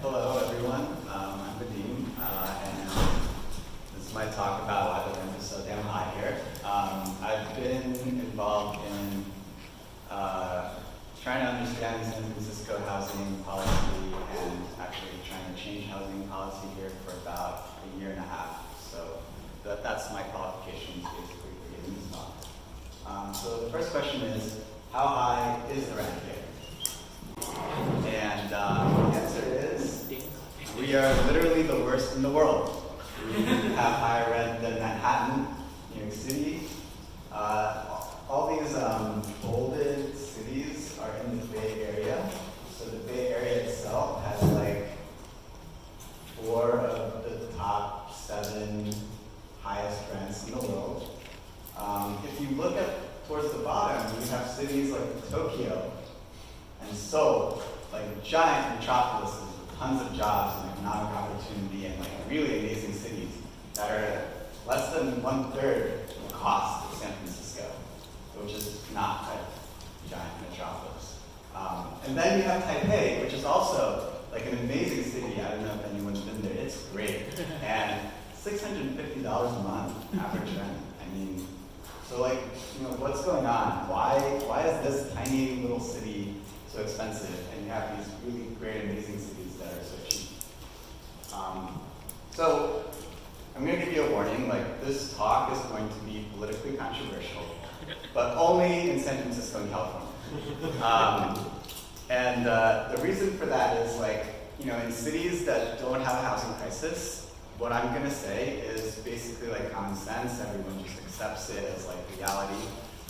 Hello, everyone. I'm Vadim, and this is my talk about why the rent is so damn high here. I've been involved in trying to understand San Francisco housing policy and actually trying to change housing policy here for about a year and a half. So that's my qualifications basically for giving this talk. So the first question is, how high is the rent here? And the answer is, we are literally the worst in the world. We have higher rent than Manhattan, New York City. All these bolded cities are in the Bay Area. So the Bay Area itself has like 4 of the top 7 highest rents in the world. If you look towards the bottom, you have cities like Tokyo and Seoul, like giant metropolises with tons of jobs and economic opportunity and like really amazing cities that are less than 1/3 the cost of San Francisco, which is not a giant metropolis. And then you have Taipei, which is also like an amazing city. I don't know if anyone's been there. It's great. And $650 a month average rent. I mean, so like, you know, what's going on? Why is this tiny little city so expensive, and you have these really great, amazing cities that are so cheap? So I'm going to give you a warning. Like, this talk is going to be politically controversial, but only in San Francisco and California. And the reason for that is, like, you know, in cities that don't have a housing crisis, what I'm going to say is basically like common sense. Everyone just accepts it as like reality.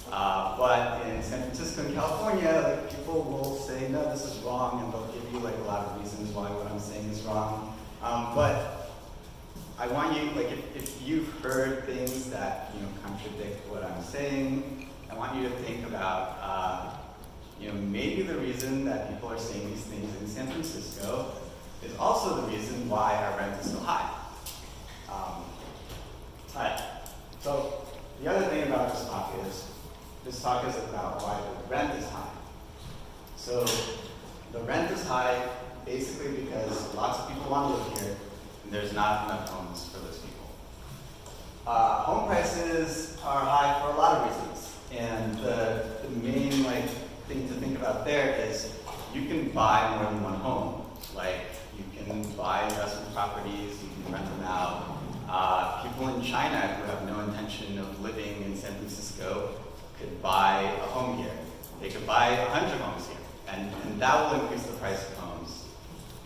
But in San Francisco and California, like, people will say, no, this is wrong, and they'll give you like a lot of reasons why what I'm saying is wrong. But I want you, like, if you've heard things that, you know, contradict what I'm saying, I want you to think about, you know, maybe the reason that people are saying these things in San Francisco is also the reason why our rent is so high. All right. So the other thing about this talk is about why the rent is high. So the rent is high basically because lots of people want to live here, and there's not enough homes for those people. Home prices are high for a lot of reasons, and the main thing to think about there is you can buy more than one home. Like, you can buy investment properties, you can rent them out. People in China who have no intention of living in San Francisco could buy a home here. They could buy 100 homes here, and that will increase the price of homes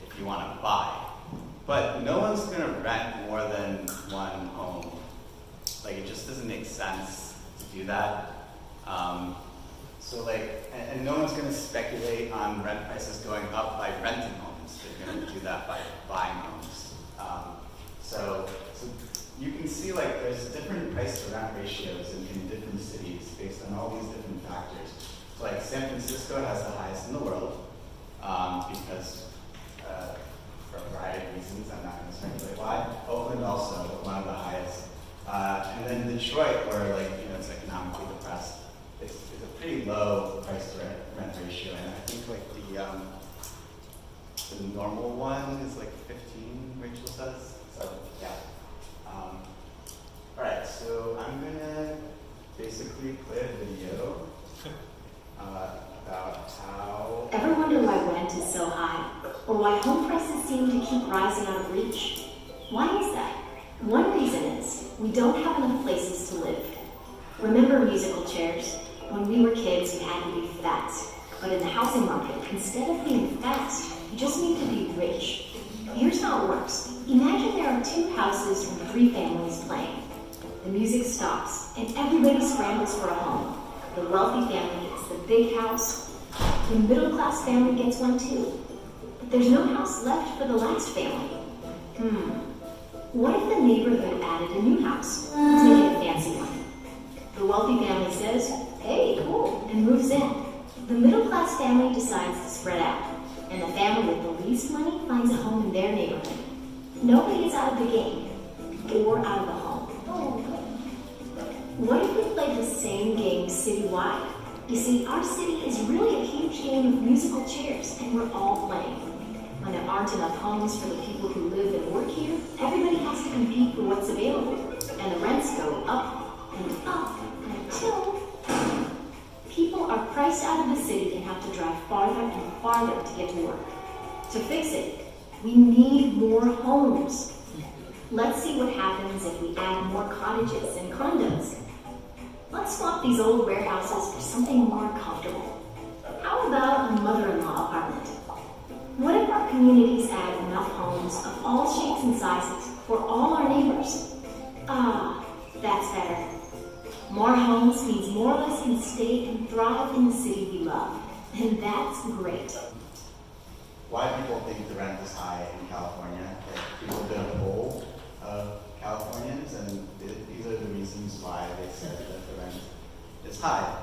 if you want to buy. But no one's going to rent more than one home. Like, it just doesn't make sense to do that. So like, and no one's going to speculate on rent prices going up by renting homes. They're going to do that by buying homes. So you can see, like, there's different price to rent ratios in different cities based on all these different factors. So like, San Francisco has the highest in the world because for a variety of reasons, I'm not going to speculate why. Oakland also, one of the highest. And then Detroit, where, like, you know, it's economically depressed, it's a pretty low price to rent ratio. And I think like the normal one is like 15, Rachel says. So yeah. All right, so I'm gonna basically play a video about how. Ever wonder why rent is so high, or why home prices seem to keep rising out of reach? Why is that? One reason is we don't have enough places to live. Remember musical chairs? When we were kids, we had to be fast. But in the housing market, instead of being fast, you just need to be rich. Here's how it works. Imagine there are 2 houses with 3 families playing. The music stops, and everybody scrambles for a home. The wealthy family gets the big house. The middle-class family gets one too. But there's no house left for the last family. What if the neighborhood added a new house? Let's make it a fancy one. The wealthy family says, hey, cool, and moves in. The middle-class family decides to spread out, and the family with the least money finds a home in their neighborhood. Nobody is out of the game, or out of a home. What if we played the same game citywide? You see, our city is really a huge game of musical chairs, and we're all playing. When there aren't enough homes for the people who live and work here, everybody has to compete for what's available. And the rents go up and up until people are priced out of the city and have to drive farther and farther to get to work. To fix it, we need more homes. Let's see what happens if we add more cottages and condos. Let's swap these old warehouses for something more comfortable. How about a mother-in-law apartment? What if our communities add enough homes of all shapes and sizes for all our neighbors? Ah, that's better. More homes means more of us can stay and thrive in the city we love. And that's great. Why people think the rent is high in California? Like, people did a poll of Californians, and these are the reasons why they said that the rent is high.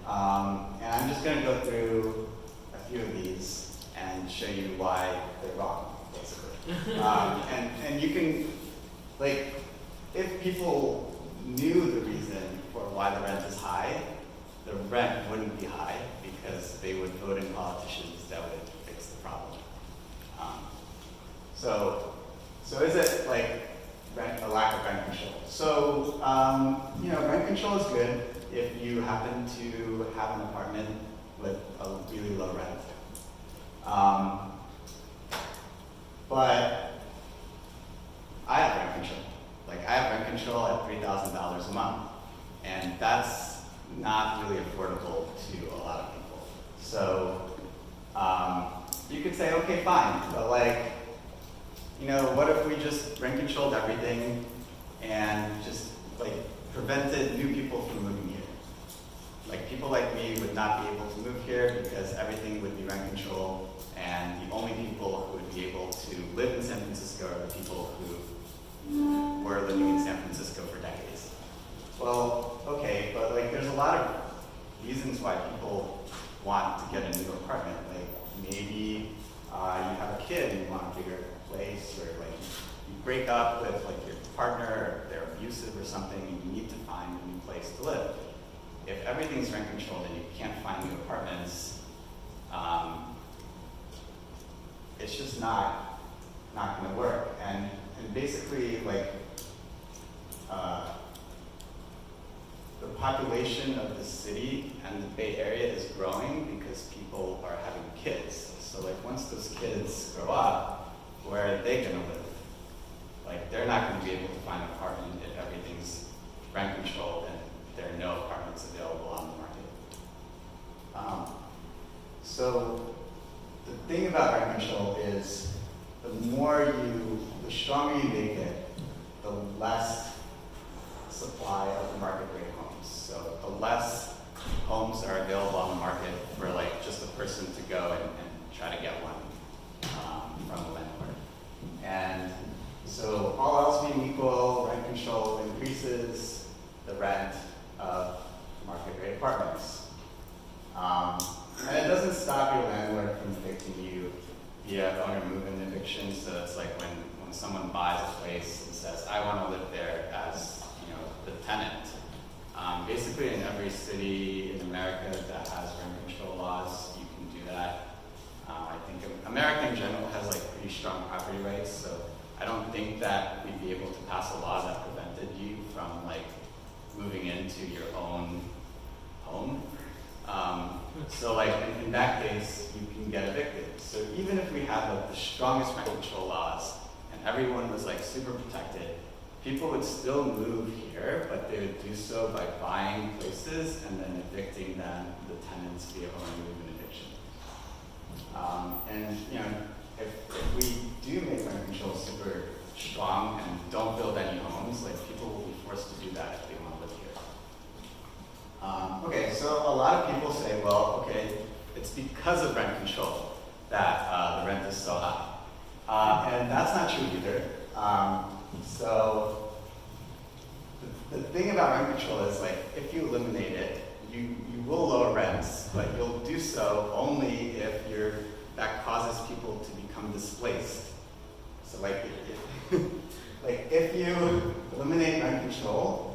And I'm just going to go through a few of these and show you why they're wrong, basically. And you can, like, if people knew the reason for why the rent is high, the rent wouldn't be high because they would vote in politicians that would fix the problem. So is it like a lack of rent control? So, rent control is good if you happen to have an apartment with a really low rent. But I have rent control. Like, I have rent control at $3,000 a month, and that's not really affordable to a lot of people. So you could say, okay, fine, but what if we just rent controlled everything and just prevented new people from moving here? Like, people like me would not be able to move here because everything would be rent control, and the only people who would be able to live in San Francisco are the people who were living in San Francisco for decades. Well, okay, but there's a lot of reasons why people want to get a new apartment. Like, maybe you have a kid and you want a bigger place, or you break up with your partner, or they're abusive or something, and you need to find a new place to live. If everything's rent controlled and you can't find new apartments, it's just not going to work. And basically, the population of the city and the Bay Area is growing because people are having kids. So once those kids grow up, where are they going to live? They're not going to be able to find an apartment if everything's rent controlled and there are no apartments available on the market. So the thing about rent control is the stronger you make it, the less supply of the market rate homes. So the less homes are available on the market for just a person to go and try to get one from the landlord. And so all else being equal, rent control increases the rent of market rate apartments. And it doesn't stop your landlord from evicting you via owner move-in eviction. So it's like when someone buys a place and says, I want to live there as the tenant. Basically in every city in America that has rent control laws, you can do that. I think America in general has pretty strong property rights, so I don't think that we'd be able to pass a law that prevented you from moving into your own home. So in that case, you can get evicted. So even if we had the strongest rent control laws and everyone was super protected, people would still move here, but they would do so by buying places and then evicting them, the tenants, via owner move-in eviction. If we do make rent control super strong and don't build any homes, people will be forced to do that if they want to live here. Okay, so a lot of people say, well, okay, it's because of rent control that the rent is so high. And that's not true either. So the thing about rent control is if you eliminate it, you will lower rents, but you'll do so only if that causes people to become displaced. So if you eliminate rent control,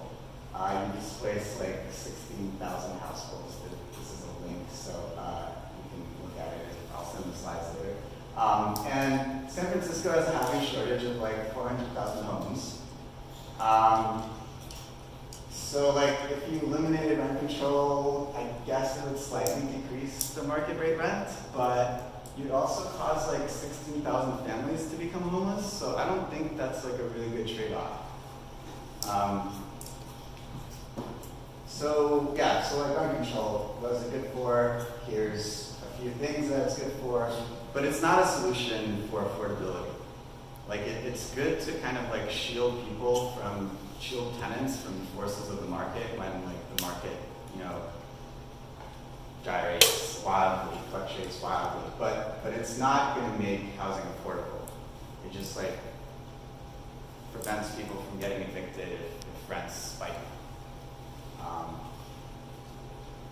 you displace 16,000 households. This is a link, so you can look at it. I'll send the slides later. And San Francisco has a housing shortage of like 400,000 homes. So like if you eliminated rent control, I guess it would slightly decrease the market rate rent, but you'd also cause like 16,000 families to become homeless. So I don't think that's like a really good trade-off. So yeah, so like rent control, what is it good for? Here's a few things that it's good for, but it's not a solution for affordability. Like it's good to kind of like shield tenants from the forces of the market when like the market, you know, gyrates wildly, fluctuates wildly, but it's not going to make housing affordable. It just like prevents people from getting evicted if rents spike.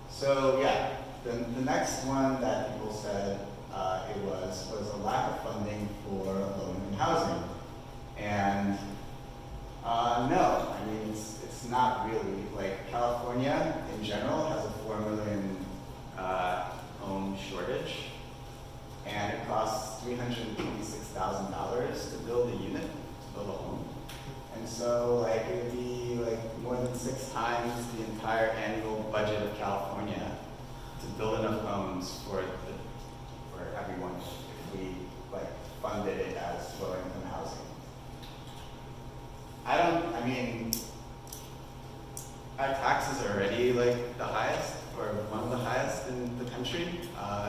So yeah, the next one that people said it was a lack of funding for low-income housing, and no, I mean it's not really. Like California in general has a 4 million home shortage, and it costs $326,000 to build a unit, to build a home. And so like it would be like more than 6 times the entire annual budget of California to build enough homes for everyone if we like funded it as low-income housing. I mean, our taxes are already like the highest, or one of the highest in the country.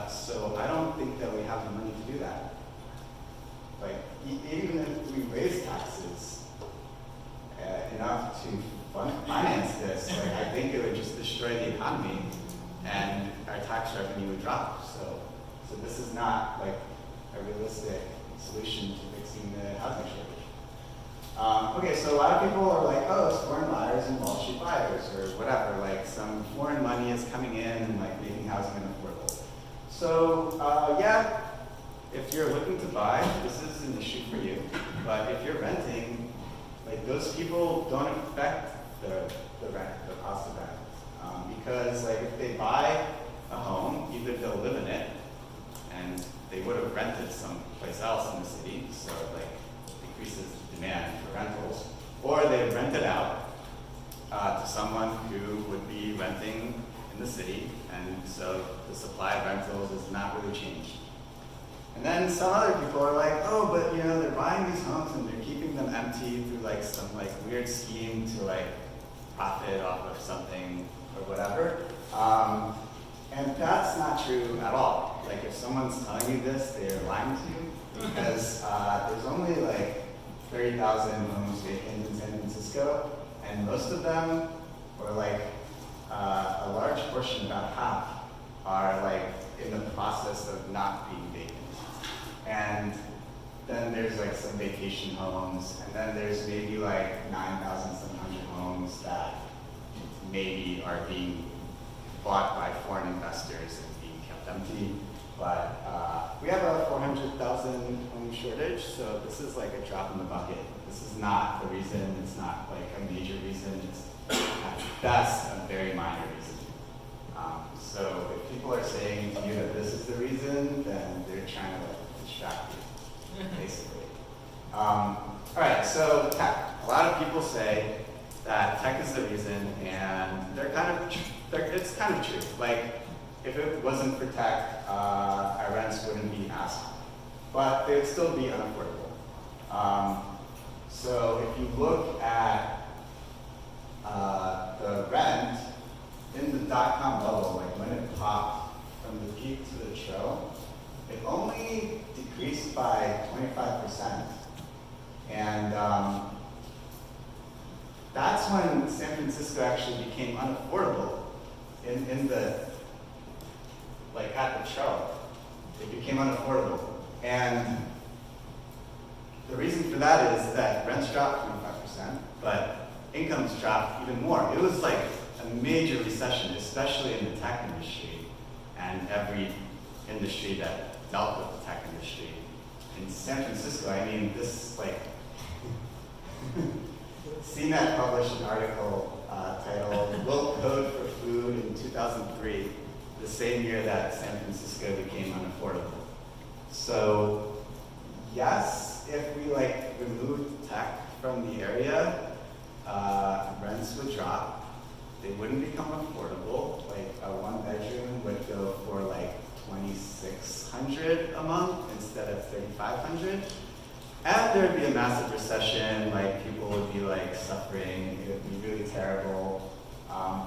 So I don't think that we have the money to do that. Like, even if we raise taxes enough to finance this, like, I think it would just destroy the economy and our tax revenue would drop. So this is not like a realistic solution to fixing the housing shortage. Okay, so a lot of people are like, oh, it's foreign buyers and Wall Street buyers or whatever. Like some foreign money is coming in and like making housing unaffordable. So yeah, if you're looking to buy, this is an issue for you. But if you're renting, like those people don't affect the rent, the cost of rent. Because like if they buy a home, either they'll live in it and they would have rented someplace else in the city, so like decreases the demand for rentals, or they rent it out to someone who would be renting in the city, and so the supply of rentals is not really changed. And then some other people are like, oh, but you know, they're buying these homes and they're keeping them empty through like some like weird scheme to like profit off of something or whatever. And that's not true at all. Like if someone's telling you this, they're lying to you, because there's only like 30,000 homes vacant in San Francisco, and most of them, or like a large portion, about half, are like in the process of not being vacant. And then there's like some vacation homes, and then there's maybe like 9,700 homes that maybe are being bought by foreign investors and being kept empty. But we have a 400,000 home shortage, so this is like a drop in the bucket. This is not the reason, it's not like a major reason, it's at best a very minor reason. So if people are saying to you that this is the reason, then they're trying to like distract you, basically. All right, so tech. A lot of people say that tech is the reason, and it's kind of true. Like, if it wasn't for tech, our rents wouldn't be asked, but they would still be unaffordable. So if you look at the rent in the dot-com bubble, like when it popped from the peak to the trough, it only decreased by 25%. And that's when San Francisco actually became unaffordable in the, like at the trough. It became unaffordable. And the reason for that is that rents dropped 25%, but incomes dropped even more. It was like a major recession, especially in the tech industry and every industry that dealt with the tech industry. In San Francisco, I mean, this like, CNET published an article titled "Will Code for Food" in 2003, the same year that San Francisco became unaffordable. So yes, if we like remove tech from the area, rents would drop. They wouldn't become affordable. Like a 1-bedroom would go for like $2,600 a month instead of $3,500. And there'd be a massive recession, like people would be like suffering, it would be really terrible.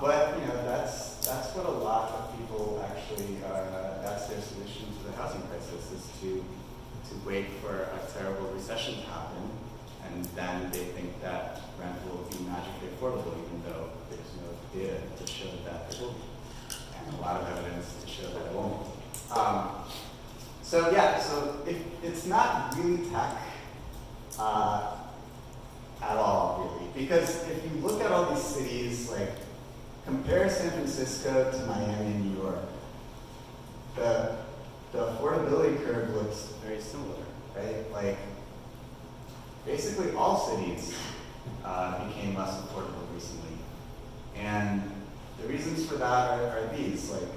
But you know, that's what a lot of people actually, that's their solution to the housing crisis, is to wait for a terrible recession to happen, and then they think that rent will be magically affordable, even though there's no data to show that it will be, and a lot of evidence to show that it won't. So yeah, so it's not really tech at all, really, because if you look at all these cities, like compare San Francisco to Miami and New York, the affordability curve looks very similar, right? Like basically all cities became less affordable recently, and the reasons for that are these, like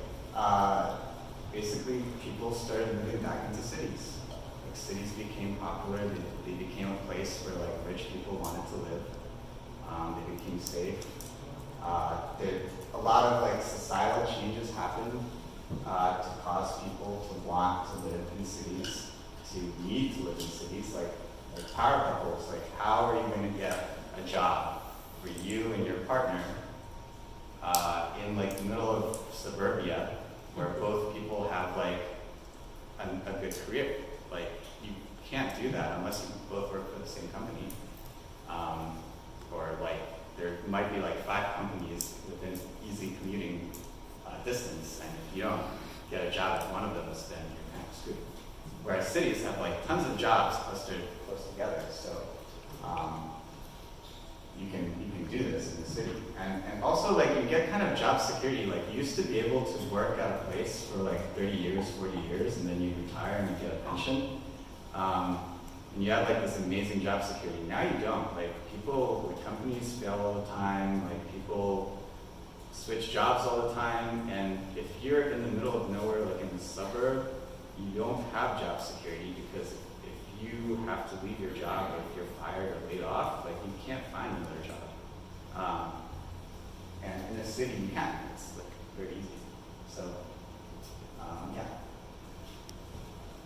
basically people started moving back into cities. Like cities became popular, they became a place where like rich people wanted to live. They became safe. A lot of like societal changes happened to cause people to want to live in cities, to need to live in cities, like power couples. Like, how are you going to get a job for you and your partner in like the middle of suburbia, where both people have like a good career? Like, you can't do that unless you both work for the same company, or like there might be like 5 companies within easy commuting distance, and if you don't get a job at one of those, then you're kind of screwed. Whereas cities have like tons of jobs clustered close together, so you can do this in the city. And also, like, you get kind of job security. Like, you used to be able to work at a place for like 30 years, 40 years, and then you retire and you get a pension. And you have like this amazing job security. Now you don't. Like, like companies fail all the time. Like, people switch jobs all the time. And if you're in the middle of nowhere, like in the suburb, you don't have job security, because if you have to leave your job, or if you're fired or laid off, like, you can't find another job. And in a city, you can. It's like very easy. So, yeah.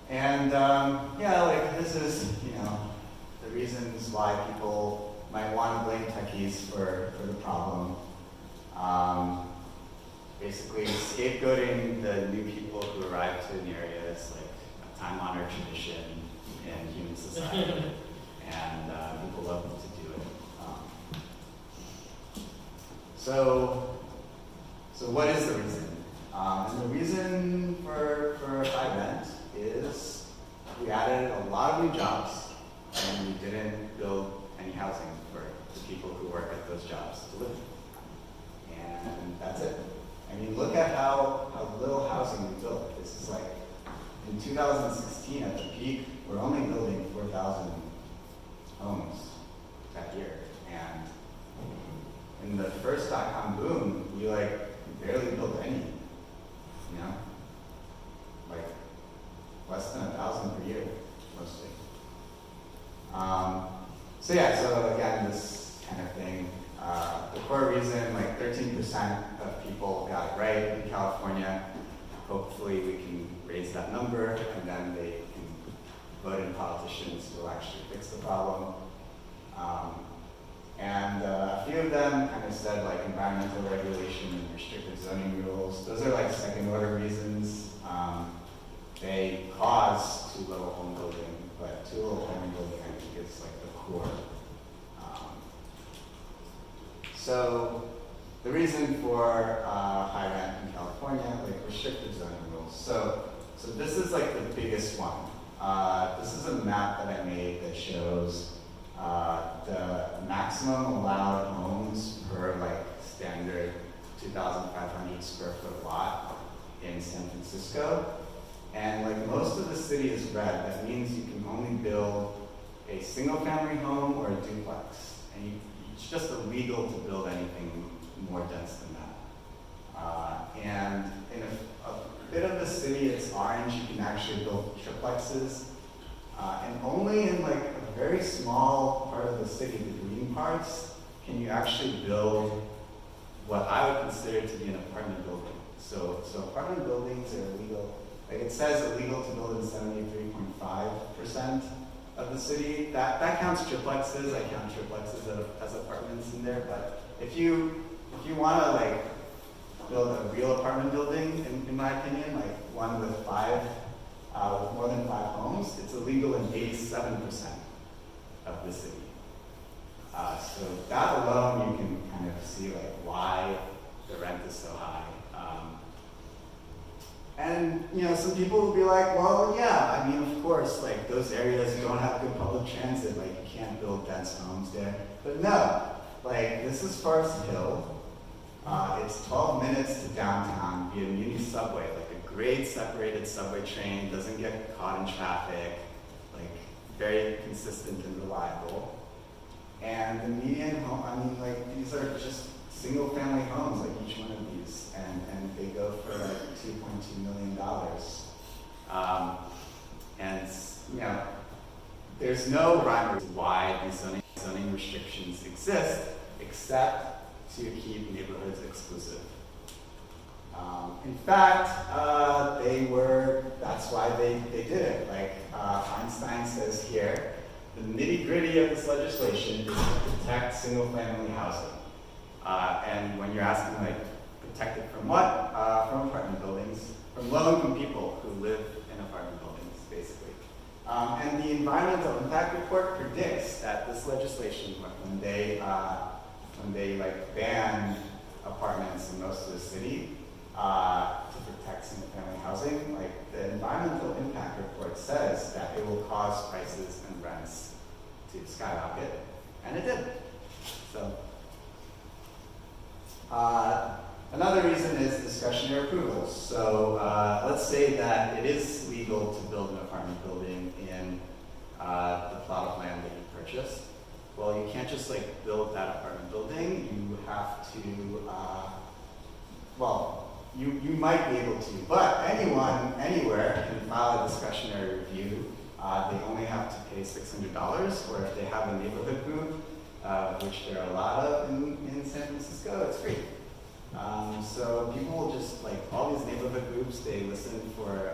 And yeah, like, this is, you know, the reasons why people might want to blame techies for the problem. Basically, scapegoating the new people who arrive to an area is like a time-honored tradition in human society, and people love to do it. So what is the reason? And the reason for high rent is we added a lot of new jobs, and we didn't build any housing for the people who work at those jobs to live in. And that's it. I mean, look at how little housing we built. This is like, in 2016 at the peak, we're only building 4,000 homes that year. And in the first dot-com boom, we barely built any, you know? Like, less than 1,000 per year, mostly. So yeah, so again, this kind of thing. The core reason, like 13% of people got it right in California. Hopefully we can raise that number, and then they can vote in politicians who will actually fix the problem. And a few of them kind of said like environmental regulation and restrictive zoning rules. Those are like second order reasons. They cause too little home building, but too little home building, I think, is like the core. So the reason for high rent in California, like restrictive zoning rules. So this is like the biggest one. This is a map that I made that shows the maximum allowed homes per like standard 2,500 square foot lot in San Francisco. And like most of the city is red. That means you can only build a single family home or a duplex. And it's just illegal to build anything more dense than that. And in a bit of the city, it's orange. You can actually build triplexes. And only in like a very small part of the city, the green parts, can you actually build what I would consider to be an apartment building. So apartment buildings are illegal. Like it says illegal to build in 73.5% of the city. That counts triplexes. I count triplexes as apartments in there. But if you want to like build a real apartment building, in my opinion, like one with more than 5 homes, it's illegal in 87% of the city. So that alone, you can kind of see like why the rent is so high. And you know, some people will be like, well, yeah, I mean, of course, like those areas don't have good public transit, like you can't build dense homes there. But no, like this is Forest Hill. It's 12 minutes to downtown via Muni subway, like a grade-separated subway train, doesn't get caught in traffic, like very consistent and reliable. And the median home, I mean, like these are just single-family homes, like each one of these, and they go for like $2.2 million. And you know, there's no rhyme or reason why these zoning restrictions exist, except to keep neighborhoods exclusive. In fact, that's why they did it. Like Einstein says here, the nitty-gritty of this legislation is to protect single-family housing. And when you're asking, like, protect it from what? From apartment buildings, from low-income people who live in apartment buildings, basically. And the environmental impact report predicts that this legislation, when they like ban apartments in most of the city to protect single-family housing, like the environmental impact report says that it will cause prices and rents to skyrocket, and it did. So another reason is discretionary approvals. So let's say that it is legal to build an apartment building in the plot of land that you purchased. Well, you can't just like build that apartment building. You have to, you might be able to, but anyone, anywhere can file a discretionary review. They only have to pay $600, or if they have a neighborhood group, which there are a lot of in San Francisco, it's free. So people will just, like all these neighborhood groups, they listen for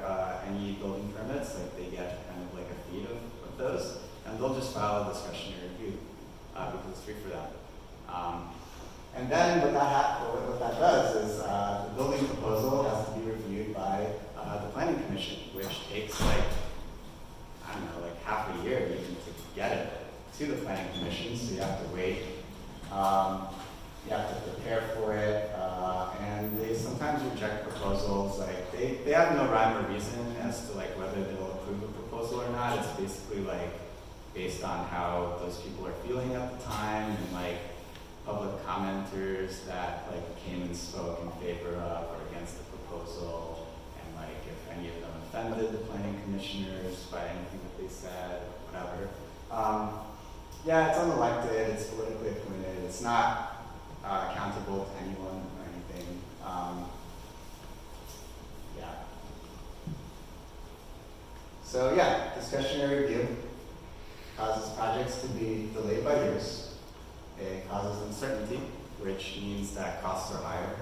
any building permits, like they get kind of like a feed of those, and they'll just file a discretionary review. Because it's free for them. And then what that does is the building proposal has to be reviewed by the planning commission, which takes like, I don't know, like half a year even to get it to the planning commission, so you have to wait. You have to prepare for it, and they sometimes reject proposals. Like they have no rhyme or reason as to like whether they'll approve a proposal or not. It's basically like based on how those people are feeling at the time, and like public commenters that like came and spoke in favor of or against the proposal, and like if any of them offended the planning commissioners by anything that they said, whatever. Yeah, it's unelected, it's politically appointed, it's not accountable to anyone or anything. Yeah. So yeah, discretionary review causes projects to be delayed by years. It causes uncertainty, which means that costs are higher.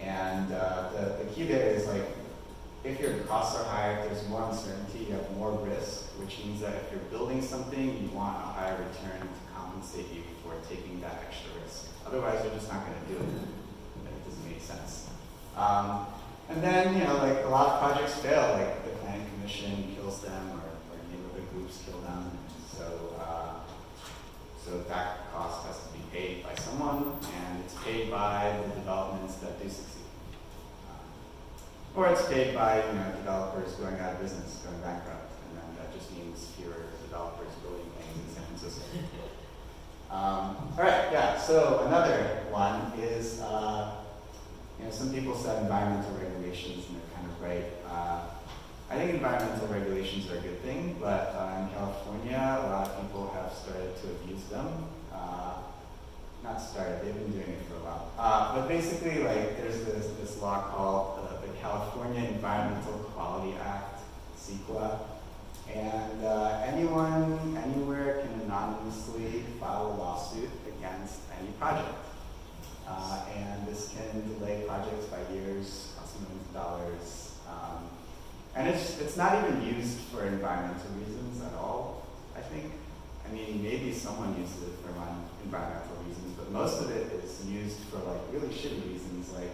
And the key there is like, if your costs are higher, if there's more uncertainty, you have more risk, which means that if you're building something, you want a higher return to compensate you for taking that extra risk. Otherwise, you're just not going to do it. It doesn't make sense. And then, you know, like a lot of projects fail, like the planning commission kills them, or neighborhood groups kill them. So that cost has to be paid by someone, and it's paid by the developments that do succeed. Or it's paid by, you know, developers going out of business, going bankrupt, and then that just means fewer developers building things in San Francisco. All right, yeah. So another one is, you know, some people said environmental regulations, and they're kind of right. I think environmental regulations are a good thing, but in California, a lot of people have started to abuse them. Not started, they've been doing it for a while. But basically, like, there's this law called the California Environmental Quality Act, CEQA, And anyone, anywhere can anonymously file a lawsuit against any project. And this can delay projects by years, cost millions of dollars. And it's not even used for environmental reasons at all, I think. I mean, maybe someone uses it for environmental reasons, but most of it is used for like really shitty reasons, like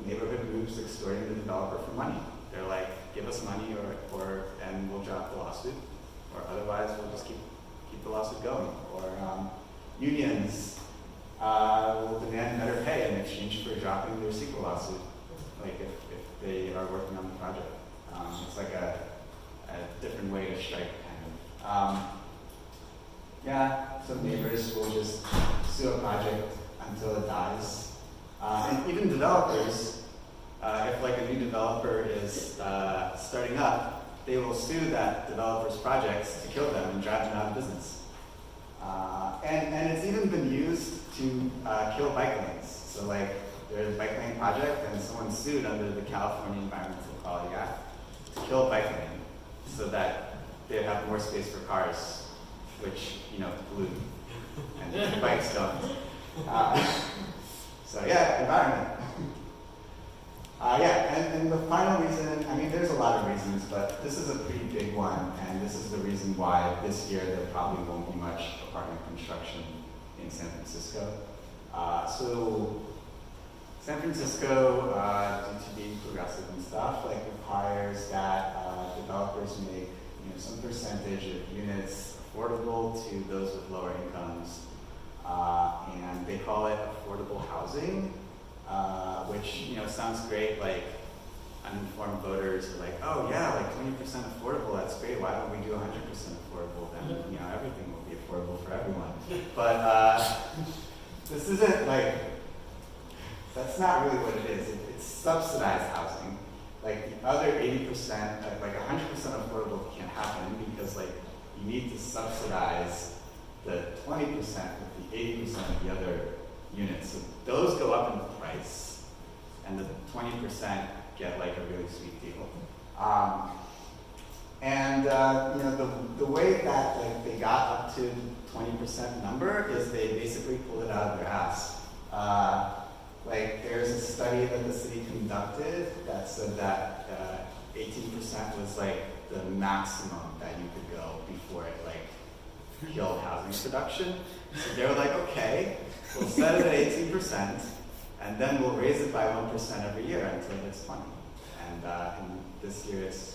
neighborhood groups extorting the developer for money. They're like, give us money and we'll drop the lawsuit, or otherwise we'll just keep the lawsuit going. Or unions will demand better pay in exchange for dropping their secret lawsuit, like if they are working on the project. It's like a different way to strike, kind of. Some neighbors will just sue a project until it dies. And even developers, if like a new developer is starting up, they will sue that developer's projects to kill them and drive them out of business. And it's even been used to kill bike lanes. So like there's a bike lane project and someone sued under the California Environmental Quality Act to kill a bike lane so that they'd have more space for cars, which, pollute, and bikes don't. So yeah, environment. And the final reason, I mean, there's a lot of reasons, but this is a pretty big one, and this is the reason why this year there probably won't be much apartment construction in San Francisco. So San Francisco, due to being progressive and stuff, like requires that developers make some percentage of units affordable to those with lower incomes, and they call it affordable housing. Which sounds great. Like uninformed voters are like, oh yeah, like 20% affordable. That's great. Why don't we do 100% affordable? Then everything will be affordable for everyone. But this isn't like. That's not really what it is. It's subsidized housing. Like the other 80%, like 100% affordable can't happen because like you need to subsidize the 20% with the 80% of the other units. So those go up in price, and the 20% get like a really sweet deal. The way that like they got up to the 20% number is they basically pulled it out of their ass. Like there's a study that the city conducted that said that 18% was like the maximum that you could go before it like killed housing production. So they were like, okay, we'll set it at 18%, and then we'll raise it by 1% every year until it hits 20. And this year it's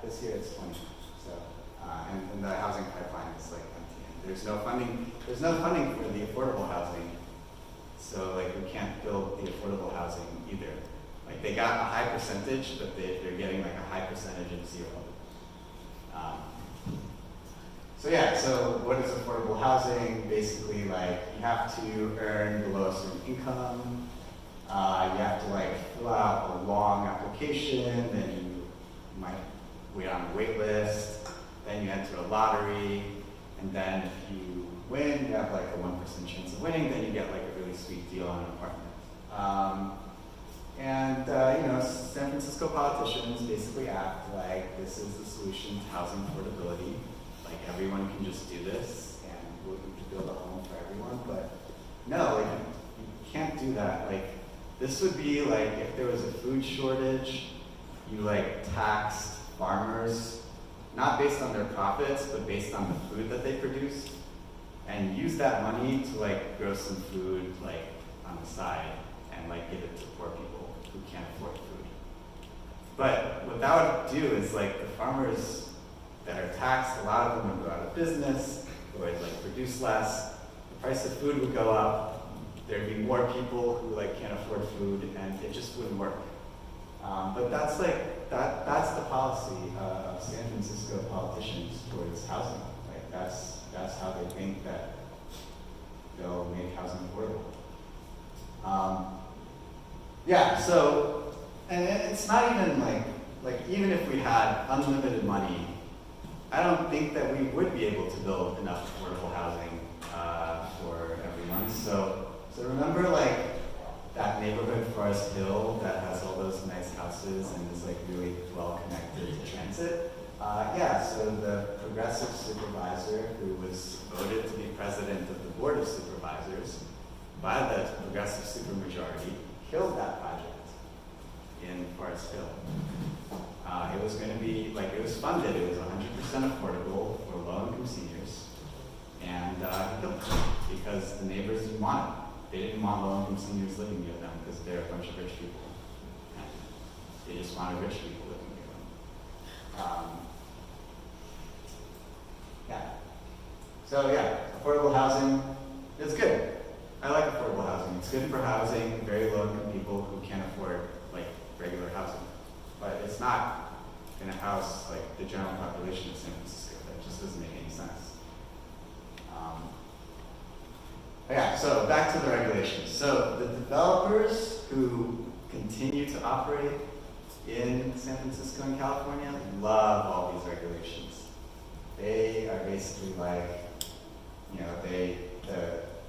this year it's 20. So and the housing pipeline is like empty. And there's no funding for the affordable housing. So like we can't build the affordable housing either. Like they got a high percentage, but they're getting like a high percentage of zero. So what is affordable housing? Basically, like you have to earn below a certain income. You have to like fill out a long application. Then you might wait on a wait list. Then you enter a lottery, and then if you win, you have like a 1% chance of winning. Then you get like a really sweet deal on an apartment. San Francisco politicians basically act like this is the solution to housing affordability. Like everyone can just do this, and we can build a home for everyone. But no, like you can't do that. Like this would be like if there was a food shortage, you like taxed farmers not based on their profits, but based on the food that they produce, and use that money to like grow some food like on the side and like give it to poor people who can't afford food. But what that would do is like the farmers that are taxed, a lot of them would go out of business, or would like produce less. The price of food would go up. There'd be more people who like can't afford food, and it just wouldn't work. But that's like that's the policy of San Francisco politicians towards housing. Like that's how they think that they'll make housing affordable. So and it's not even like even if we had unlimited money, I don't think that we would be able to build enough affordable housing for everyone. So remember like that neighborhood Forest Hill that has all those nice houses and is like really well connected progressive supervisor who was voted to be president of the Board of Supervisors by the progressive supermajority killed that project in Forest Hill. It was going to be, like, it was funded, it was 100% affordable for low-income seniors, and he killed it because the neighbors didn't want it. They didn't want low-income seniors living near them because they're a bunch of rich people. And they just wanted rich people living near them. So yeah, affordable housing, it's good. I like affordable housing. It's good for housing very low-income people who can't afford like regular housing. But it's not going to house like the general population of San Francisco. That just doesn't make any sense. Yeah, so back to the regulations. So the developers who continue to operate in San Francisco and California love all these regulations. They are basically like, you know,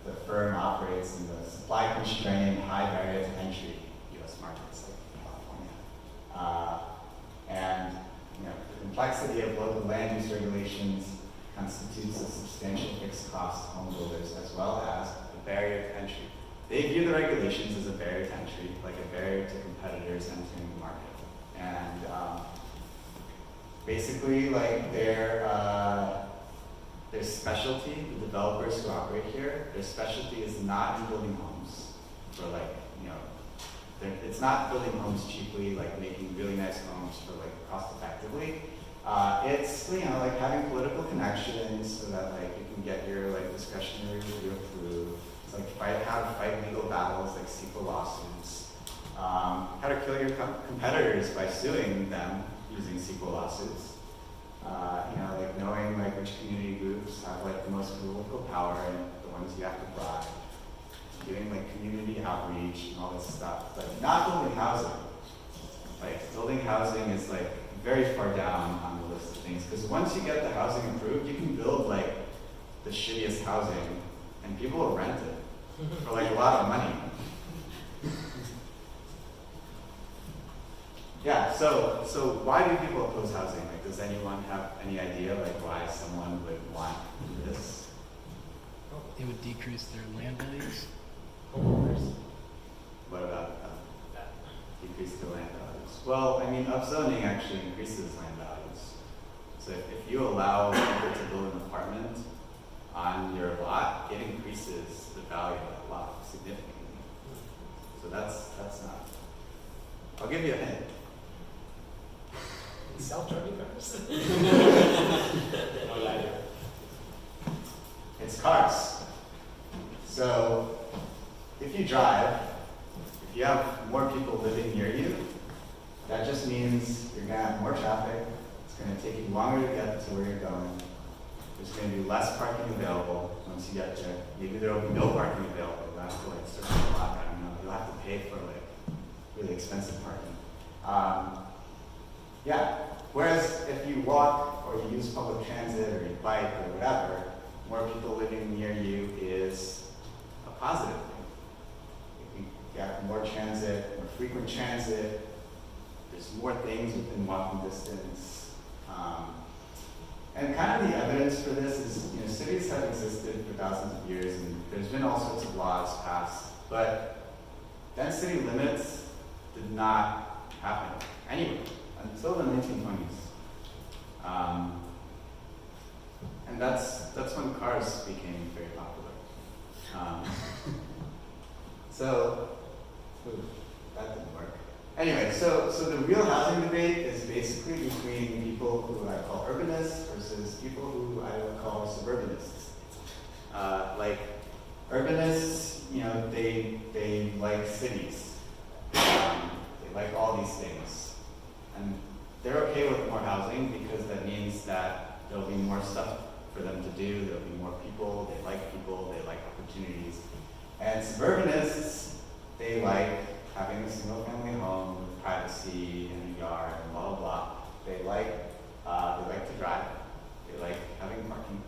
the firm operates in the supply-constrained, high barrier to entry U.S. markets like California. And you know, the complexity of local land use regulations constitutes a substantial fixed cost to home builders as well as a barrier to entry. They view the regulations as a barrier to entry, like a barrier to competitors entering the market. And basically, like their specialty, the developers who operate here, their specialty is not in building homes for like, you know, it's not building homes cheaply, like making really nice homes for like cost effectively. It's, you know, like having political connections so that like you can get your like discretionary review approved. It's like how to fight legal battles like CEQA lawsuits. How to kill your competitors by suing them using CEQA lawsuits. You know, like knowing like which community groups have like the most political power and the ones you have to bribe. Doing like community outreach and all this stuff, but not building housing. Like building housing is like very far down on the list of things because once you get the housing approved, you can build like the shittiest housing and people will rent it for like a lot of money. Yeah, so why do people oppose housing? Like, does anyone have any idea like why someone would want this? It would decrease their land values. What about decrease the land values? Well, I mean, upzoning actually increases land values. So if you allow people to build an apartment on your lot, it increases the value of that lot significantly. So that's not. I'll give you a hint. Self-driving cars. It's cars. So if you drive, if you have more people living near you, that just means you're going to have more traffic. It's going to take you longer to get to where you're going. There's going to be less parking available once you get there. Maybe there will be no parking available. You'll have to like search a lot. I don't know. You'll have to pay for like really expensive parking. Yeah. Whereas if you walk or you use public transit or you bike or whatever, more people living near you is a positive thing. If you get more transit, more frequent transit, there's more things within walking distance. And kind of the evidence for this is, you know, cities have existed for thousands of years and there's been all sorts of laws passed, but density limits did not happen anywhere until the 1920s. And that's when cars became very popular. That didn't work. Anyway, so the real housing debate is basically between people who I call urbanists versus people who I would call suburbanists. Like urbanists, you know, they like cities. They like all these things. And they're okay with more housing because that means that there'll be more stuff for them to do, there'll be more people, they like opportunities. And suburbanists, they like having a single family home with privacy and a yard and blah, blah, blah. They like to drive, they like having parking.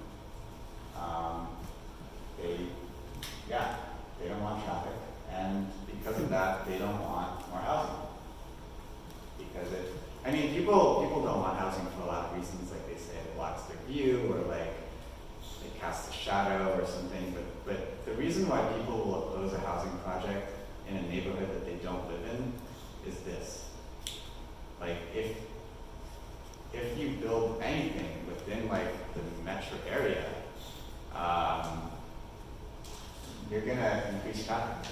They don't want traffic, and because of that, they don't want more housing. Because people don't want housing housing for a lot of reasons, like they say it blocks their view, or like it casts a shadow or something. But the reason why people will oppose a housing project in a neighborhood that they don't live in is this. Like if you build anything within like the metro area, you're gonna increase traffic.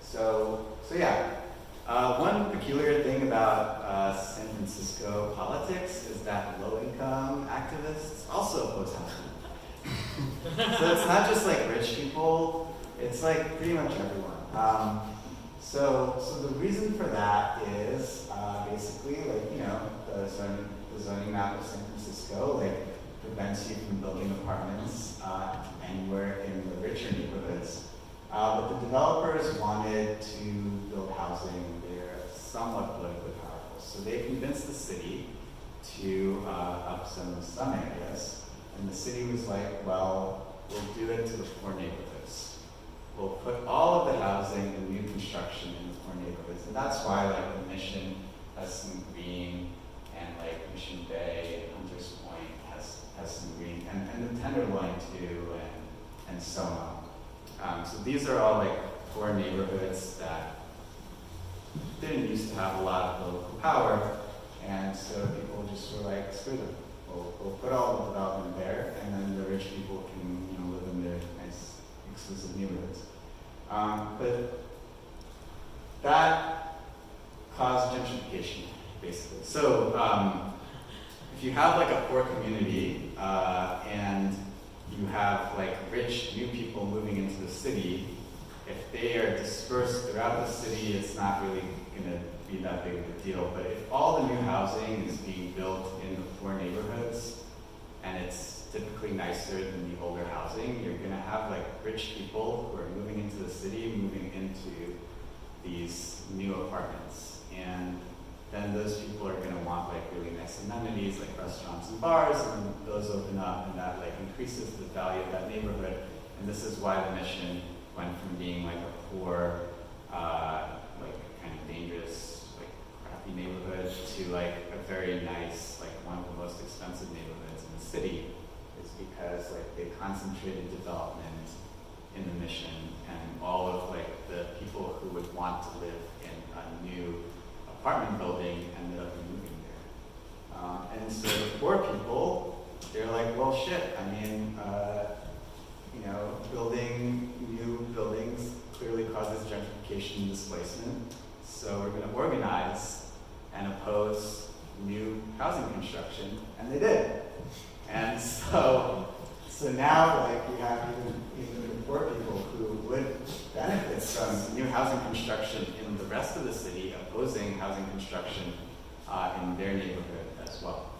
So yeah. One peculiar thing about San Francisco politics is that low-income activists also oppose housing. So it's not just like rich people; it's like pretty much everyone. So the reason for that is basically like the zoning map of San Francisco like prevents you from building apartments anywhere in the richer neighborhoods. But the developers wanted to build housing. They're somewhat politically powerful, so they convinced the city to upzone some areas. And the city was like, well, we'll do it to the poor neighborhoods. We'll put all of the housing and new construction in the poor neighborhoods. And that's why like the Mission has some green, and like Mission Bay and Hunters Point has some green, and the Tenderloin too, and so on. So these are all like poor neighborhoods that didn't used to have a lot of political power, and so people just were like, screw them. We'll put all the development there, and then the rich people can live in their nice exclusive neighborhoods. But that caused gentrification, basically. So if you have like a poor community and you have like rich new people moving into the city, if they are dispersed throughout the city, it's not really going to be that big of a deal. But if all the new housing is being built in the poor neighborhoods, and it's typically nicer than the older housing, you're going to have like rich people who are moving into the city, moving into these new apartments. And then those people are going to want like really nice amenities like restaurants and bars, and those open up, and that like increases the value of that neighborhood. And this is why the Mission went from being like a poor, like kind of dangerous, like crappy neighborhood to like a very nice, like one of the most expensive neighborhoods in the city. Is because like they concentrated development in the Mission, and all of like the people who would want to live in a new apartment building ended up moving there. And so the poor people, they're like, well, shit, I mean, building new buildings clearly causes gentrification and displacement, so we're going to organize and oppose new housing construction, and they did. And so now, like, we have even the poor people who would benefit from new housing construction in the rest of the city, opposing housing construction in their neighborhood as well.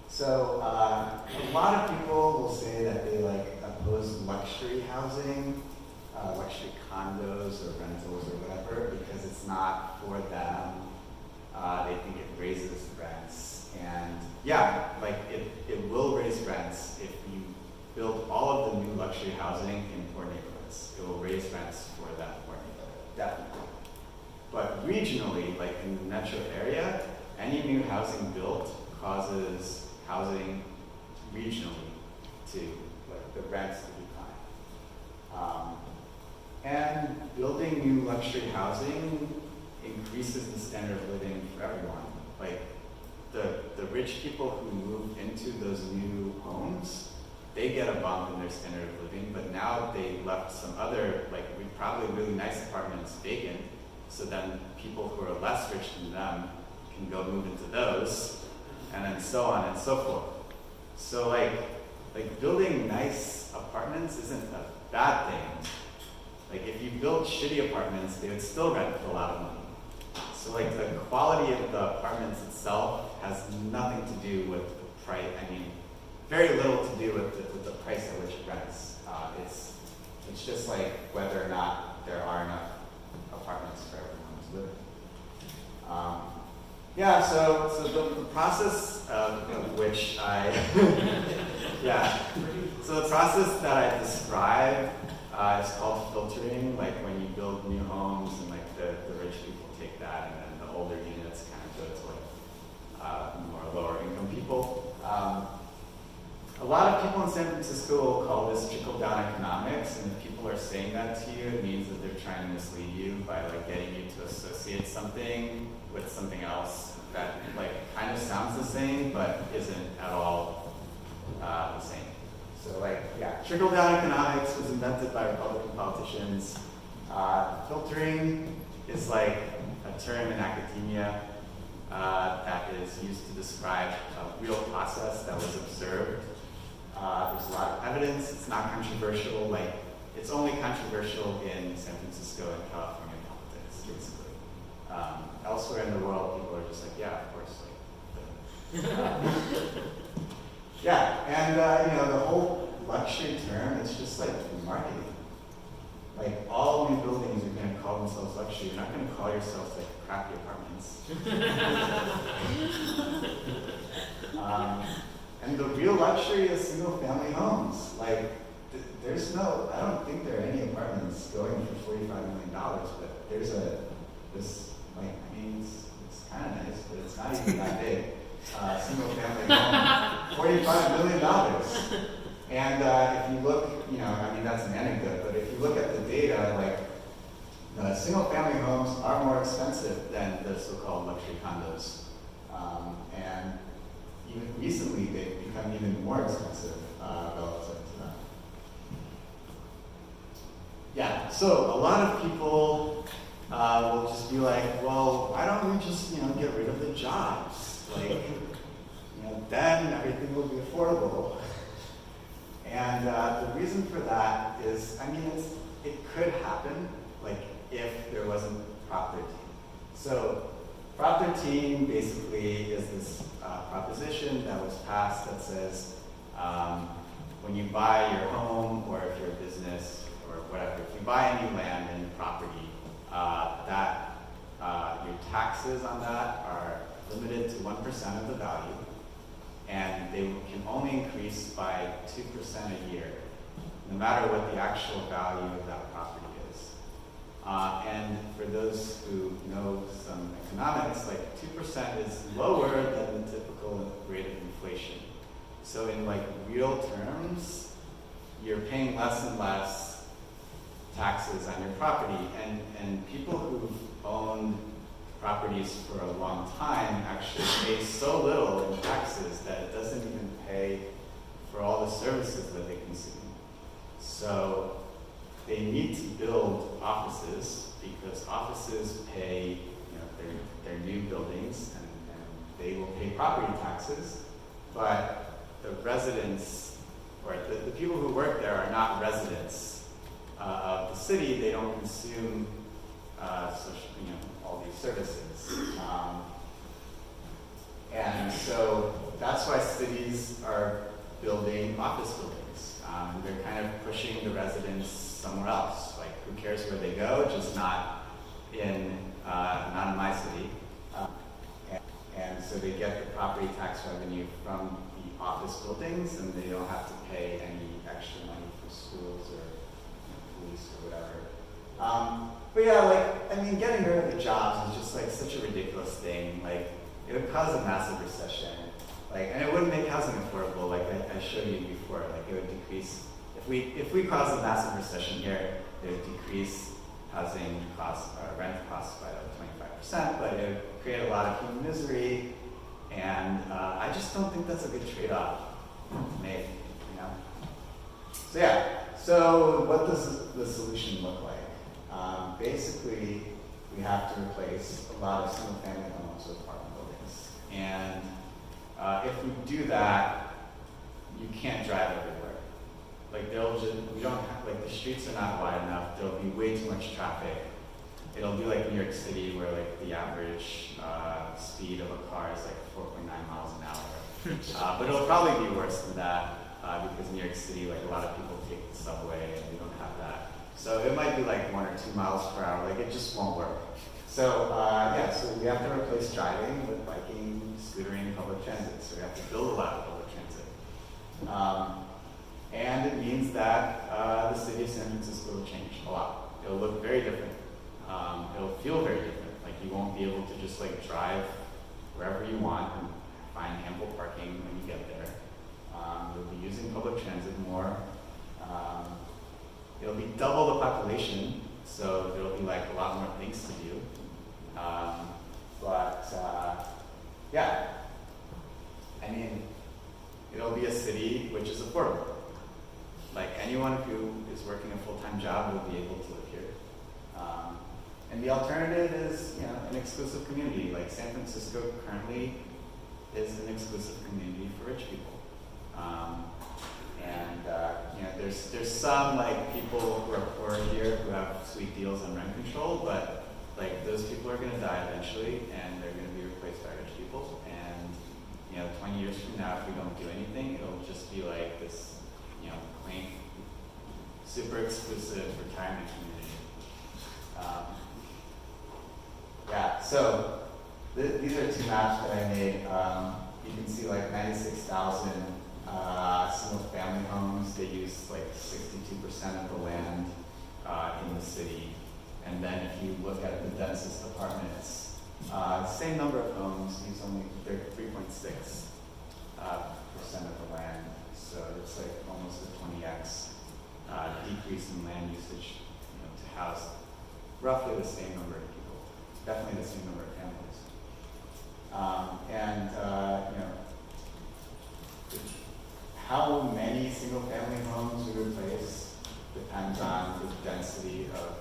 So a lot of people will say that they like oppose luxury housing, luxury condos or rentals or whatever, because it's not for them. They think it raises rents. And yeah, like it will raise rents if you build all of the new luxury housing in poor neighborhoods. It will raise rents for that poor neighborhood, definitely. But regionally, like in the metro area, any new housing built causes housing regionally to, like the rents to decline. And building new luxury housing increases the standard of living for everyone. Like the rich people who move into those new homes, they get a bump in their standard of living, but now they left some other, like probably really nice apartments vacant, so then people who are less rich than them can go move into those, and then so on and so forth. So like building nice apartments isn't a bad thing. Like if you build shitty apartments, they would still rent for a lot of money. So like the quality of the apartments itself has nothing to do with the price. I mean, very little to do with the price at which it rents. It's just like whether or not there are enough apartments for everyone to live in. Yeah, so the process of which I, yeah, so the process that I describe is called filtering, like when you build new homes and like the rich people take that and then the older units San Francisco will call this trickle-down economics, and if people are saying that to you, it means that they're trying to mislead you by like getting you to associate something with something else that like kind of sounds the same, but isn't at all the same. So like, yeah, trickle-down economics was invented by Republican politicians. Filtering is like a term in academia that is used to describe a real process that was observed. There's a lot of evidence. It's not controversial. Like, it's only controversial in San Francisco and California politics, basically. Elsewhere in the world, people are just like, yeah, of course. Like, yeah, and you know, the whole luxury term, it's just like marketing. Like, all new buildings are going to call themselves luxury. You're not going to call yourselves like crappy apartments. And the real luxury is single-family homes. Like, there's no, I don't think there are any apartments going for $45 million, but there's this, like, I mean, it's kind of nice, but it's not even that big. Single-family home, $45 million. And if you look, you know, I mean, that's an anecdote, but if you look at the data, like, the single-family homes are more expensive than the so-called luxury condos. And even recently, they've become even more expensive relative to that. Yeah, so a lot of people will just be like, well, why don't we just, you know, get rid of the jobs? Like, you know, then everything will be affordable. And the reason for that is, I mean, it could happen, like, if there wasn't Prop 13. So Prop 13 basically is this proposition that was passed that says when you buy your home, or if you're a business or whatever, if you buy any land, any property, that your taxes on that are limited to 1% of the value, and they can only increase by 2% a year, no matter what the actual value of that property is. And for those who know some economics, like 2% is lower than the typical rate of inflation. So in like real terms, you're paying less and less taxes on your property, and people who've owned properties for a long time actually pay so little in taxes that it doesn't even pay for all the services that they consume. So they need to build offices because offices pay, you know, their new buildings, and they will pay property taxes, but the residents, or the people who work there are not residents of the city. They don't consume you know, all these services. And so that's why cities are building office buildings. They're kind of pushing the residents somewhere else. Like, who cares where they go, just not in my city. And so they get the property tax revenue from the office buildings, and they don't have to pay any extra money for schools or, you know, police or whatever. But yeah, like, I mean, getting rid of the jobs is just like such a ridiculous thing. Like, it would cause a massive recession. Like, and it wouldn't make housing affordable, like I showed you before. Like, it would decrease, if we cause a massive recession here, it would decrease housing costs, or rent costs by like 25%, but it would create a lot of human misery, and I just don't think that's a good trade-off to make, you know? So yeah, so what does the solution look like? Basically, we have to replace a lot of single-family homes with apartment buildings. And if we do that, you can't drive everywhere. Like, we don't have, like, the streets are not wide enough. There'll be way too much traffic. It'll be like New York City, where like the average speed of a car is like 4.9 miles an hour. But it'll probably be worse than that because New York City, like, a lot of people take the subway, and we don't have that. So it might be like 1 or 2 miles per hour. Like, it just won't work. So yeah, so we have to replace driving with biking, scootering, public transit. So we have to build a lot of public transit. And it means that the city of San Francisco will change a lot. It'll look very different. It'll feel very different. Like, you won't be able to just like drive wherever you want and find ample parking when you get there. You'll be using public transit more. It'll be double the population, so there'll be like a lot more things to do. Yeah, I mean, it'll be a city which is affordable. Like anyone who is working a full-time job will be able to live here. And the alternative is, you know, an exclusive community. Like San Francisco currently is an exclusive community for rich people. You know, there's some like people who are poor here who have sweet deals on rent control, but like those people are going to die eventually, and they're going to be replaced by rich people. And you know, 20 years from now, if we don't do anything, it'll just be like this, you know, quaint, super exclusive retirement community. Yeah. So these are two maps that I made. You can see like 96,000 single-family homes. They use like 62% of the land in the city. And then if you look at the densest apartments, same number of homes use only 3.6% of the land. So it's like almost a 20x decrease in land usage, you know, to house roughly the same number of people, definitely the same number of families. You know, how many single-family homes we replace depends on the density of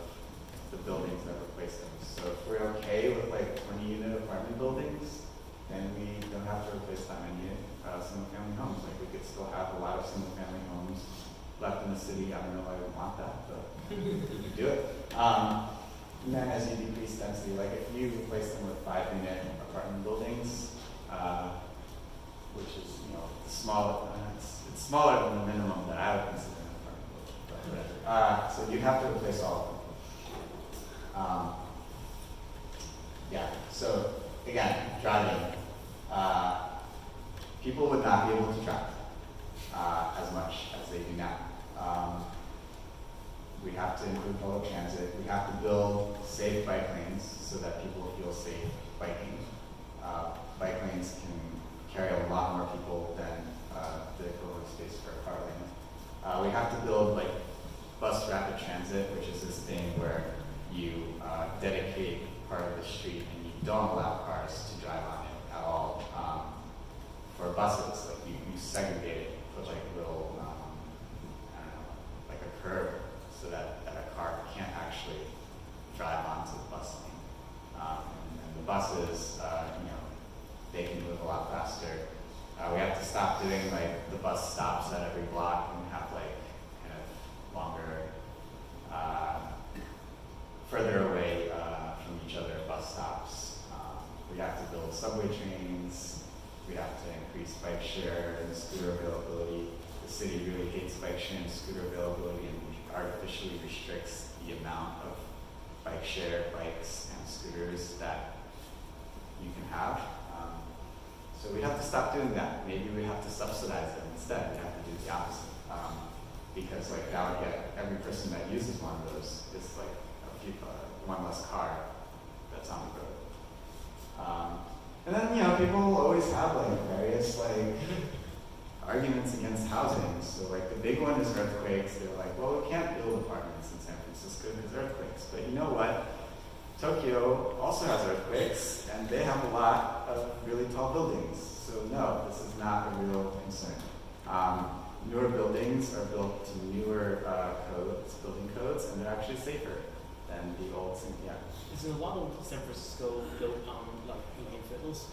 the buildings that replace them. So if we're okay with like 20-unit apartment buildings, then we don't have to replace that many single-family homes. Like we could still have a lot of single-family homes left in the city. I don't know why we want that, but we could do it. And then as you decrease density, like if you replace them with 5-unit apartment buildings, which is, you know, small, it's smaller than the minimum that I would consider an apartment building. So you have to replace all of them. Yeah, so again, driving. People would not be able to drive as much as they do now. We have to improve public transit. We have to build safe bike lanes so that people feel safe biking. Bike lanes can carry a lot more people than the equivalent space for a car lane. We have to build like bus rapid transit, which is this thing where you dedicate part of the street and you don't allow cars to drive on it at all. For buses, like you segregate it, put like a little, I don't know, like a curb so that a car can't actually drive onto the bus lane. And the buses, you know, they can move a lot faster. We have to stop doing like the bus stops at every block and have like kind of longer, further away from each other bus stops. We have to build subway trains. We have to increase bike share and scooter availability. The city really hates bike share and scooter availability and artificially restricts the amount of bike share, bikes, and scooters that you can have. So we have to stop doing that. Maybe we have to subsidize them instead. We have to do the opposite. Because like that would get every person that uses one of those is like one less car that's on the road. And then, you know, people always have like various like arguments against housing. So like the big one is earthquakes. They're like, well, we can't build apartments in San Francisco because earthquakes. But you know what? Tokyo also has earthquakes, and they have a lot of really tall buildings. So no, this is not a real concern. Newer buildings are built to newer building codes, and they're actually safer than the old. Yeah. Is a lot of San Francisco built on like landfills,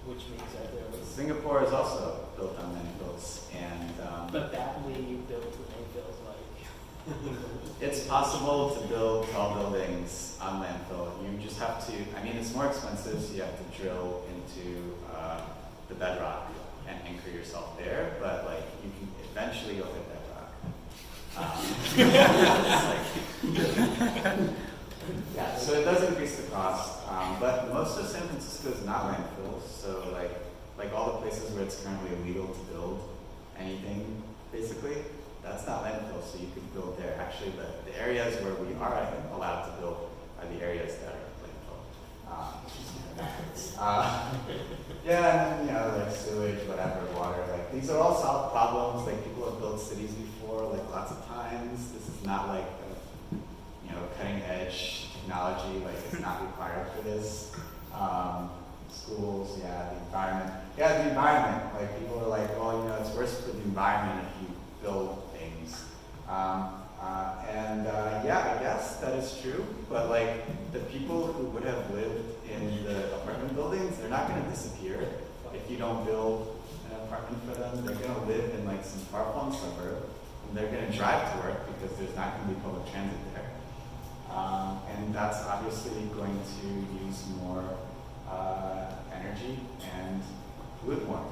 which means that there was. Singapore is also built on landfills, and but badly built landfills, like. It's possible to build tall buildings on landfill. You just have to. I mean, it's more expensive, so you have to drill into the bedrock and anchor yourself there. But like, you can eventually you'll hit bedrock. Yeah, so it does increase the cost, but most of San Francisco is not landfills. So like all the places where it's currently illegal to build anything, basically, that's not landfill. So you could build there. Actually, the areas where we are allowed to build are the areas that are landfill, which is kind of Yeah, and then, like sewage, whatever, water, like these are all solved problems. Like people have built cities before, like lots of times. This is not like cutting edge technology. Like it's not required for this. Schools, yeah, the environment. Yeah, the environment. Like people are like, well, it's worse for the environment if you build things. Yeah, I guess that is true. But like the people who would have lived in the apartment buildings, they're not going to disappear if you don't build an apartment for them. They're going to live in like some far-flung suburb, and they're going to drive to work because there's not going to be public transit there. And that's obviously going to use more energy and pollute more.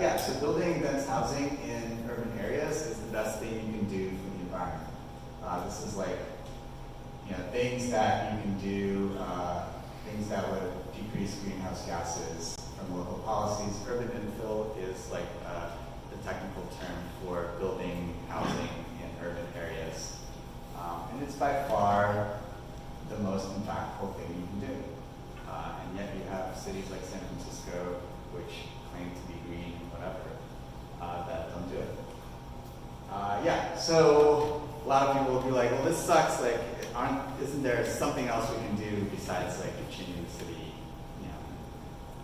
Yeah, so building dense housing in urban areas is the best thing you can do for the environment. This is like, things that you can do, things that would decrease greenhouse gases from local policies. Urban infill is like the technical term for building housing in urban areas. And it's by far the most impactful thing you can do. And yet you have cities like San Francisco, which claim to be green, whatever, that don't do it. Yeah, so a lot of people will be like, well, this sucks. Like, isn't there something else we can do besides like changing the city,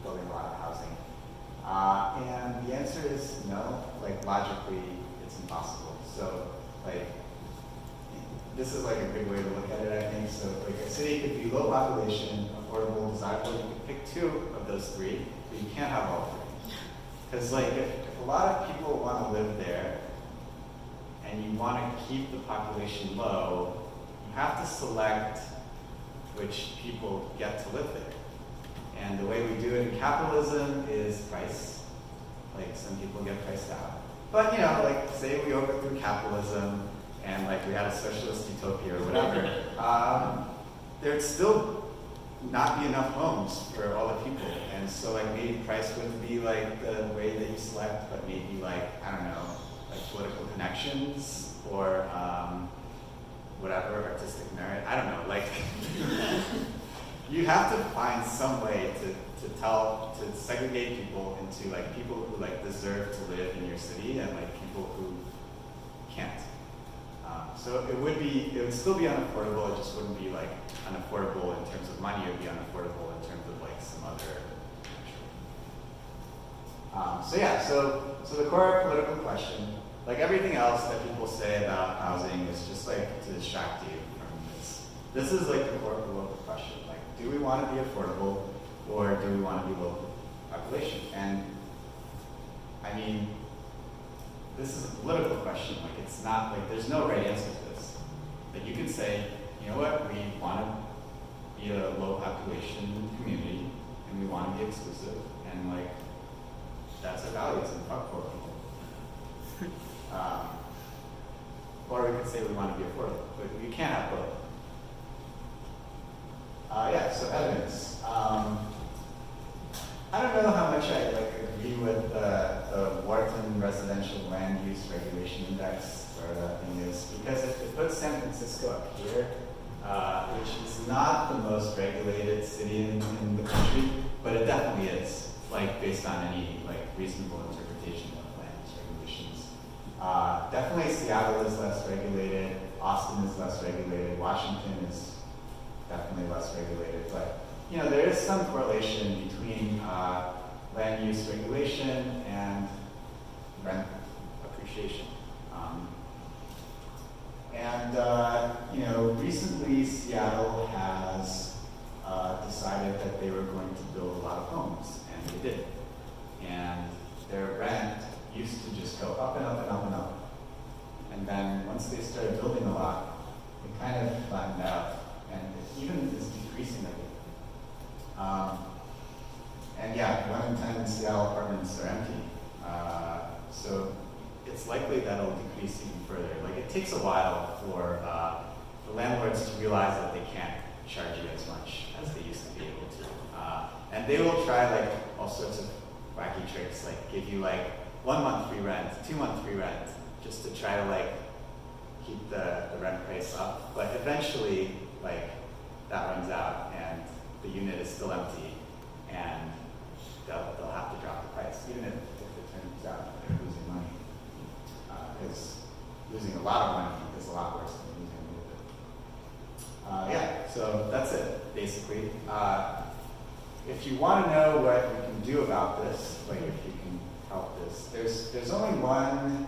building a lot of housing? And the answer is no. Like logically, it's impossible. So like, this is like a good way to look at it, I think. So like a city could be low population, affordable, desirable. You could pick two of those three, but you can't have all three. Because like if a lot of people want to live there, and you want to keep the population low, you have to select which people get to live there. And the way we do it in capitalism is price. Like some people get priced out. But like say we overthrew capitalism and like we had a socialist utopia or whatever, there'd still not be enough homes for all the people. And so like maybe price wouldn't be like the way that you select, but maybe like, I don't know, like political connections or whatever, artistic merit, I don't know, like you have to find some way to segregate people into like people who like deserve to live in your city and like people who can't. So it would still be unaffordable, it just wouldn't be like unaffordable in terms of money, it would be unaffordable in terms of like some other so the core political question, like everything else that people say about housing is just like to distract you from this. This is like the core political question, like do we want to be affordable or do we want to be low population? And I mean, this is a political question, like it's not like, there's no right answer to this. Like you can say, you know what, we want to be a low population community and we want to be exclusive and like, that's our values and fuck poor people. Or we could say we want to be affordable, but you can't have both. So evidence. I don't know how much I like agree with the Wharton Residential Land Use Regulation Index, whatever that thing is, because it puts San Francisco up here, which is not the most regulated city in the country, but it definitely is, like based on any like reasonable interpretation of land use regulations. Definitely Seattle is less regulated, Austin is less regulated, Washington is definitely less regulated, but there is some correlation between land use regulation and rent appreciation. Recently Seattle has decided that they were going to build a lot of homes, and they did. And their rent used to just go up and up and up and up. And then once they started building a lot, it kind of flattened out, and it even is decreasing a bit. And yeah, 1 in 10 Seattle apartments are empty. So it's likely that it'll decrease even further. Like it takes a while for the landlords to realize that they can't charge you as much as they used to be able to. And they will try like all sorts of wacky tricks, like give you like 1 month free rent, 2 month free rent, just to try to like keep the rent price up. But eventually, like that runs out and the unit is still empty, and they'll have to drop the price, even if it turns out they're losing money. Because losing a lot of money is a lot worse than losing a little bit. Yeah, so that's it, basically. If you want to know what you can do about this, like if you can help this, there's only one,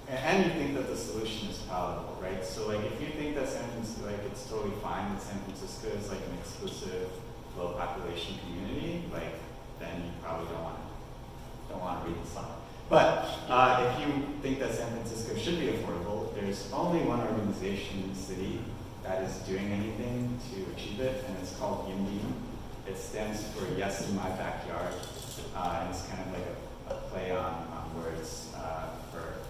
and you think that the solution is palatable, right? So like if you think that San Francisco, like it's totally fine that San Francisco is like an exclusive low population community, like then you probably don't want to read this song. But if you think that San Francisco should be affordable, there's only one organization in the city that is doing anything to achieve it, and it's called YIMBY. It stands for Yes in My Backyard, and it's kind of like a play on words for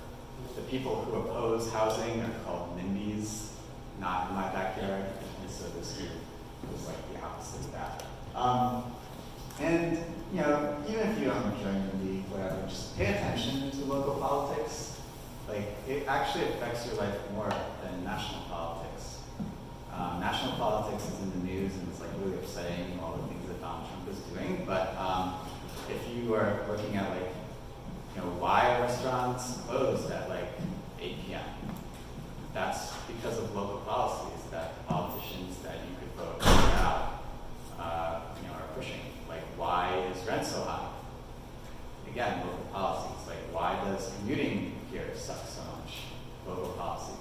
the people who oppose housing are called NIMBYs, not in my backyard, and so this group was like the opposite of that. And you know, even if you don't join NIMBY, whatever, just pay attention to local politics. Like it actually affects your life more than national politics. National politics is in the news and it's like really upsetting all the things that Donald Trump is doing. But if you are looking at like, you know, why are restaurants closed at like 8 p.m.? That's because of local policies that the politicians that you could vote out, you know, are pushing. Like, why is rent so high? Again, local policies. Like, why does commuting here suck so much? Local policies.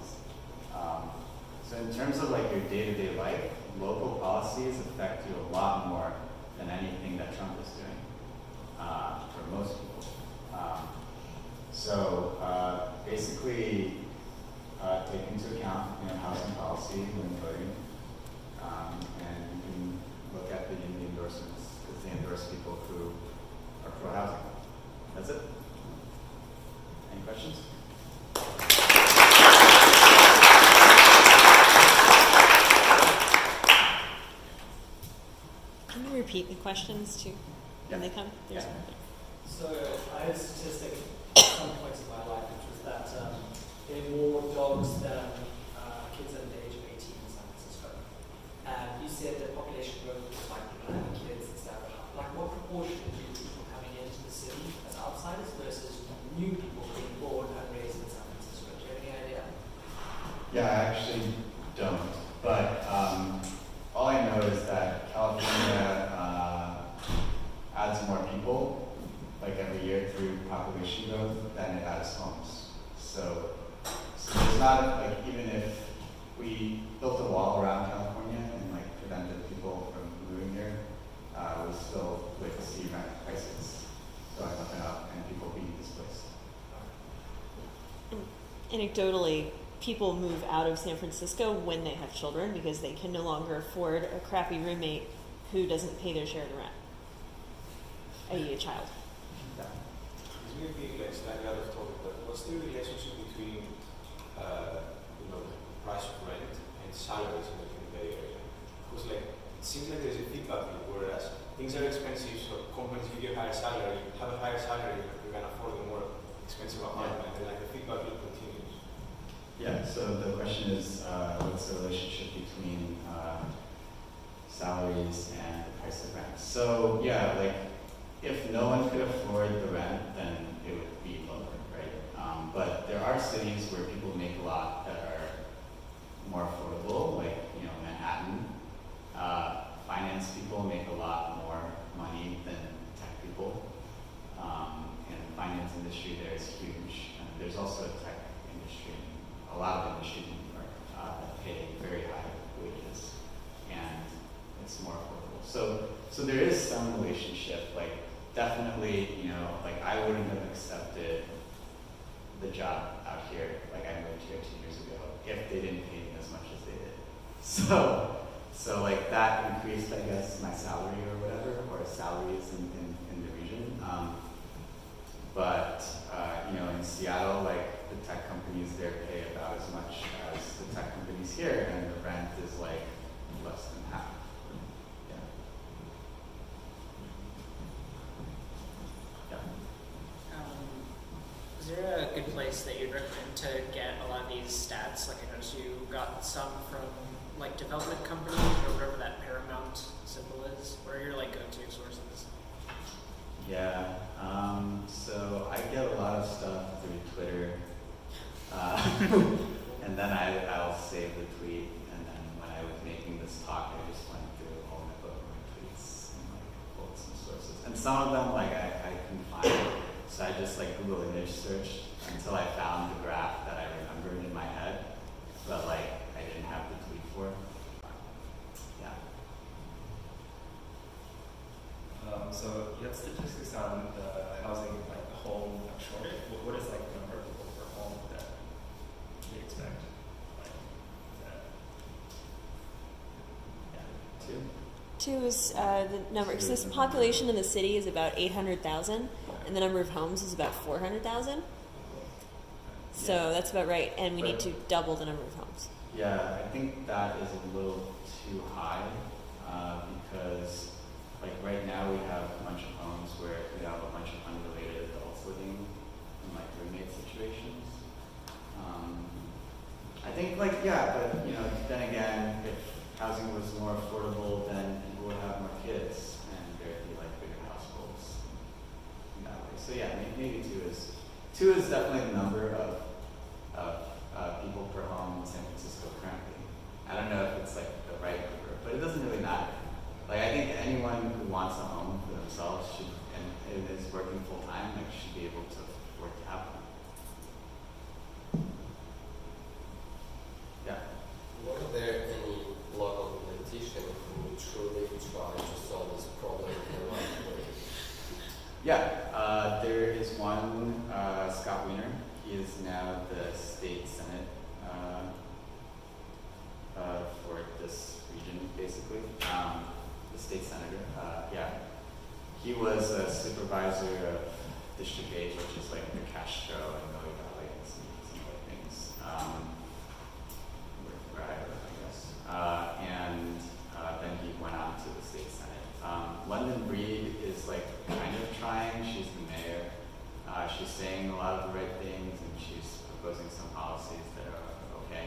So in terms of like your day-to-day life, local policies affect you a lot more than anything that Trump is doing for most people. So basically, take into account, you know, housing policy when voting, and you can look at the union endorsements because they endorse people who are pro-housing. That's it. Any questions? Can you repeat the questions too when they come? There's So I had a statistic at some points in my life, which was that there are more dogs than kids under the age of 18 in San Francisco. And you said that population growth was like people having kids and stuff. Like what proportion do people coming into the city as outsiders versus new people being born and raised in San Francisco? Do you have any idea? Yeah, I actually don't. But all I know is that California adds more people, like every year through population growth, than it adds homes. So there's not, like, even if we built a wall around California and like prevented people from moving here, we still would see rent prices going up and up and people being displaced. Anecdotally, people move out of San Francisco when they have children because they can no longer afford a crappy roommate who doesn't pay their share of the rent, i.e. a child. Yeah. It's maybe like slightly out of topic, but what's the relationship between you know, the price of rent and salaries in the Bay Area? Because like it seems like there's a feedback loop, whereas things are expensive, so companies give you a higher salary, you have a higher salary, you can afford a more expensive apartment, and like the feedback loop continues. Yeah, so the question is, what's the relationship between salaries and the price of rent? So yeah, like if no one could afford the rent, then it would be lower, right? But there are cities where people make a lot that are more affordable, like, you know, Manhattan. Finance people make a lot more money than tech people. And the finance industry there is huge. And there's also a tech industry, a lot of industries in New York that pay very high wages, and it's more affordable. So there is some relationship. Like definitely, you know, like I wouldn't have accepted the job out here, like I moved here 2 years ago, if they didn't pay me as much as they did. So like that increased, I guess, my salary or whatever, or salaries in the region. But you know, in Seattle, like the tech companies there pay about as much as the tech companies here, and the rent is like less than half. Yeah. Is there a good place that you'd recommend to get a lot of these stats? Like I noticed you got some from like development companies or whatever that parallel some of them, like, I couldn't find, so I just, like, Google image searched until I found the graph that I remembered in my head, but, like, I didn't have the tweet for. Yeah. So you have statistics on the housing, like the home shortage. What is like the number of people per home that we expect? Like, is that, yeah. 2. 2 is the number, because this population in the city is about 800,000, and the number of homes is about 400,000. So Yeah. that's about right, and we need But- to double the number of homes. Yeah, I think that is a little too high, because, like, right now we have a bunch of homes where we have a bunch of unrelated adults living in, like, roommate situations. I think, like, yeah, but, you know, then again, if housing was more affordable, then people would have more kids, and there'd be, like, bigger households in that way. So yeah, maybe 2 is definitely the number of people per home in San Francisco currently. I don't know if it's like the right number, but it doesn't really matter. Like, I think anyone who wants a home for themselves should, and is working full time, like, should be able to afford to have one. Yeah. Were there any local politicians who truly try to solve this problem in the right way? Yeah, there is one, Scott Wiener. He is now the state senate for this region, basically. The state senator, yeah. He was a supervisor of District 8, which is like the Castro and Valley Valley and some other things. Where I live, I guess. And then he went on to the state senate. London Breed is like kind of trying. She's the mayor. She's saying a lot of the right things, and she's proposing some policies that are okay.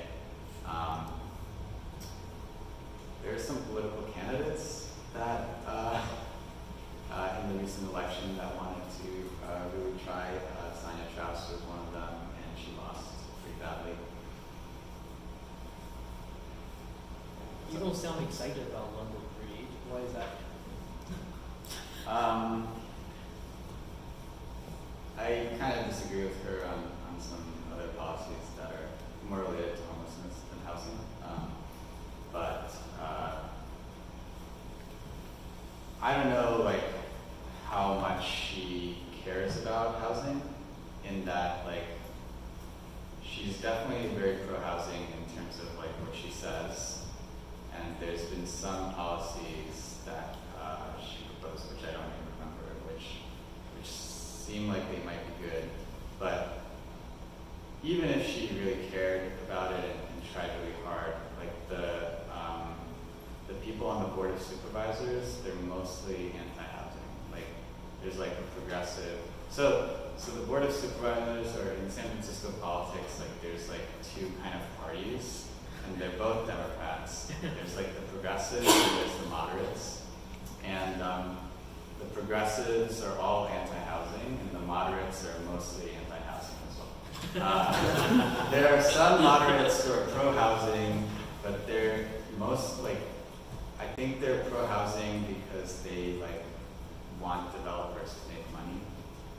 There are some political candidates that in the recent election that wanted to really try. Sonia Strauss was one of them, and she lost pretty badly. You don't sound excited about London Breed. Why is that? I kind of disagree with her on some other policies that are more related to homelessness than housing. But I don't know, like, how much she cares about housing, in that, like, she's definitely very pro-housing in terms of, like, what she says. And there's been some policies that she proposed, which I don't even remember, which seem like they might be good. But even if she really cared about it and tried really hard, like the people on the board of supervisors, they're mostly anti-housing. Like, there's like a progressive. So the board of supervisors, or in San Francisco politics, like there's like 2 kind of parties, and they're both Democrats. There's like the progressives and there's the moderates. And the progressives are all anti-housing, and the moderates are mostly anti-housing as well. There are some moderates who are pro-housing, but they're I think they're pro-housing because they like want developers to make money,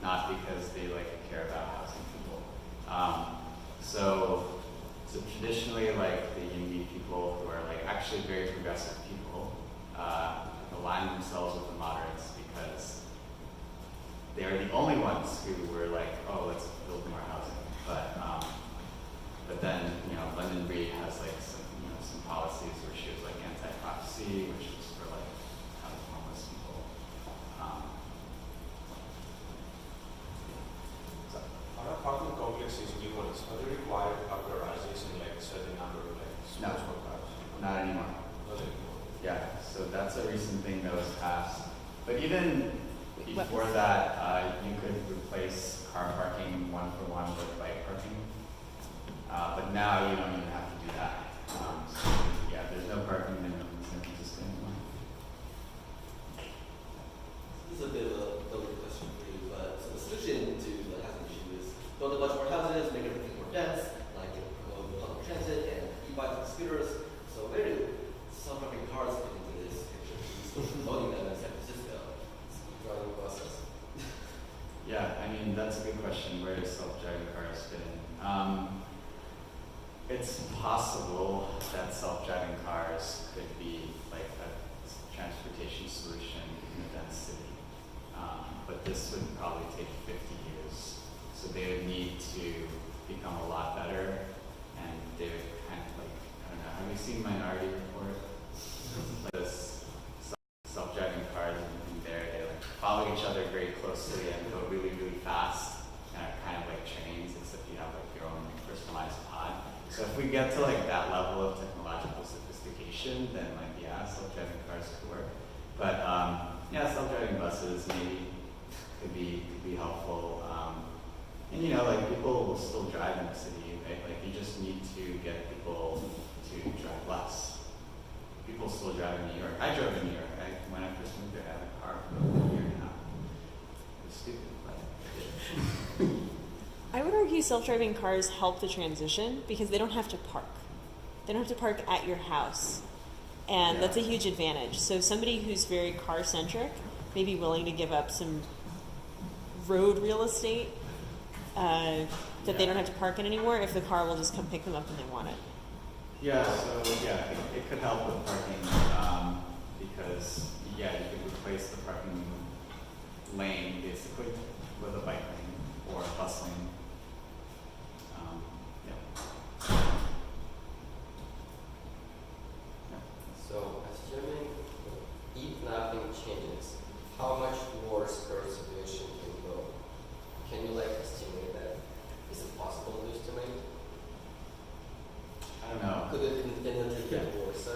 not because they like care about housing people. So traditionally, like the Yimby people, who are like actually very progressive people, align themselves with the moderates because they are the only ones who were like, oh, let's build more housing. But then, you know, London Breed has like some policies where she was like anti-prophecy, which was for like homeless people. Are apartment complexes new ones? Are they required to have garages and like a certain number of like No. small cars? Not anymore. Not anymore. Yeah, so that's a recent thing that was passed. But even before that, you could replace car parking 1-for-1 with bike parking. But now you don't even have to do that. So yeah, there's no parking minimum in San Francisco anymore. This is a bit of a building question for you, but so the solution to the housing issue is build a bunch more houses, make everything more dense, like promote public transit and e-bikes and scooters. So where do self-driving cars fit into this picture? Promoting them in San Francisco, driving bus this would probably take 50 years. So they would need to become a lot better, and they would kind of like, I don't know, have you seen Minority Report? Like this self-driving cars in there, they like follow each other very closely and go really, really fast, and are kind of like trains, except you have like your own personalized pod. So if we get to like that level of technological sophistication, then like, yeah, self-driving cars could work. But yeah, self-driving buses maybe could be helpful. And you know, like people will still drive in the city, right? Like you just need to get people to drive less. People still drive in New York. I drove in New York. When I first moved there, I had a car for a year and a half. It was stupid, but I did. I would argue self-driving cars help the transition because they don't have to park. They don't have to park at your house. And that's a huge advantage. So somebody who's very car-centric may be willing to give up some road real estate that they don't have to park in anymore if the car will just come pick them up when they want it. Yeah, so yeah, it could help with parking because yeah, you could replace the parking lane basically with a bike lane or a bus lane. So, assuming if nothing changes, how much worse our situation can go? Can you like estimate that? Is it possible to estimate? I don't know. Could it continue to get worse?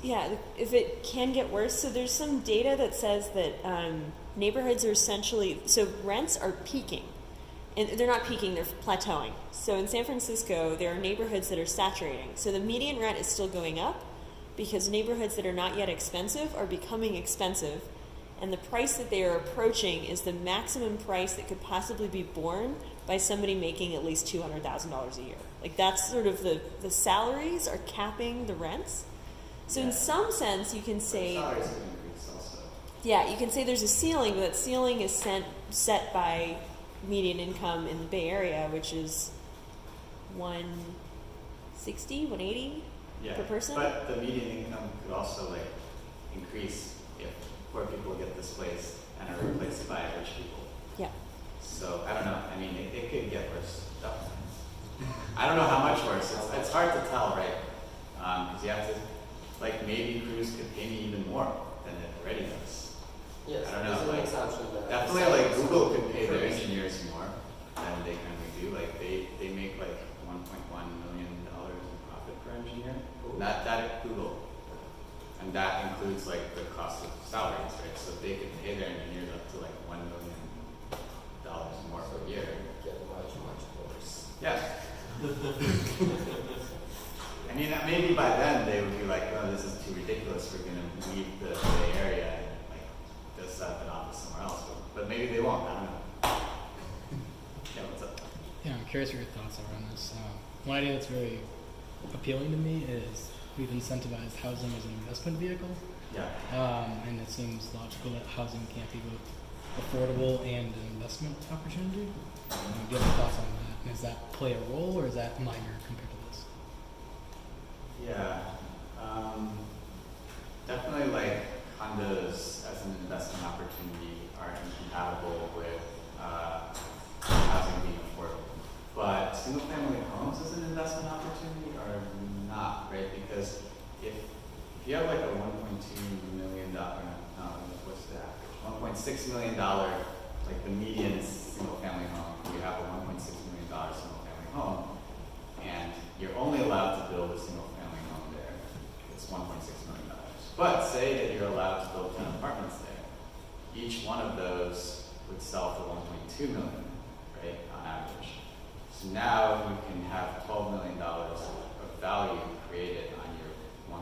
Yeah, if it can get worse. So there's some data that says that neighborhoods are essentially, so rents are peaking. And they're not peaking, they're plateauing. So in San Francisco, there are neighborhoods that are saturating. So the median rent is still going up because neighborhoods that are not yet expensive are becoming expensive. And the price that they are approaching is the maximum price that could possibly be borne by somebody making at least $200,000 a year. Like that's sort of the salaries are capping the rents. So in some sense, you can say, salaries can increase also. yeah, you can say there's a ceiling, but that ceiling is set by median income in the Bay Area, which is 160, 180 per person. But the median income could also like increase if poor people get displaced and are replaced by rich people. Yeah. So I don't know. I mean, it could get worse. Definitely. I don't know how much worse. It's hard to tell, right? Because you have to, like, maybe Cruise could pay me even more than it already does. Yes, I don't there's know. an Like, assumption that definitely, like Google could pay their engineers more than they currently do. Like they make like $1.1 million in profit per engineer. That at Google, and that includes like the cost of salaries, right? So they could pay their engineers up to like $1 million more per year. get much worse. Yeah. I mean, maybe by then they would be like, "Oh, this is too ridiculous. We're gonna leave the Bay Area and like just set up an office somewhere else." But maybe they won't. I don't know. Yeah, what's up? Yeah, I'm curious what your thoughts are on this. One idea that's really appealing to me is we've incentivized housing as an investment vehicle. Yeah. And it seems logical that housing can't be both affordable and an investment opportunity. Do you have any thoughts on that? And does that play a role, or is that minor compared to this? Yeah. Definitely like condos as an investment opportunity are incompatible with housing being affordable. But single family homes as an investment opportunity are not, right? Because if you have like a $1.2 million, what's the average? $1.6 million, like the median single family home, you have a $1.6 million single family home, and you're only allowed to build a single family home there. It's $1.6 million. But say that you're allowed to build 10 apartments there. Each one of those would sell for $1.2 million, right, on average. So now you can have $12 million of value created on your $1.6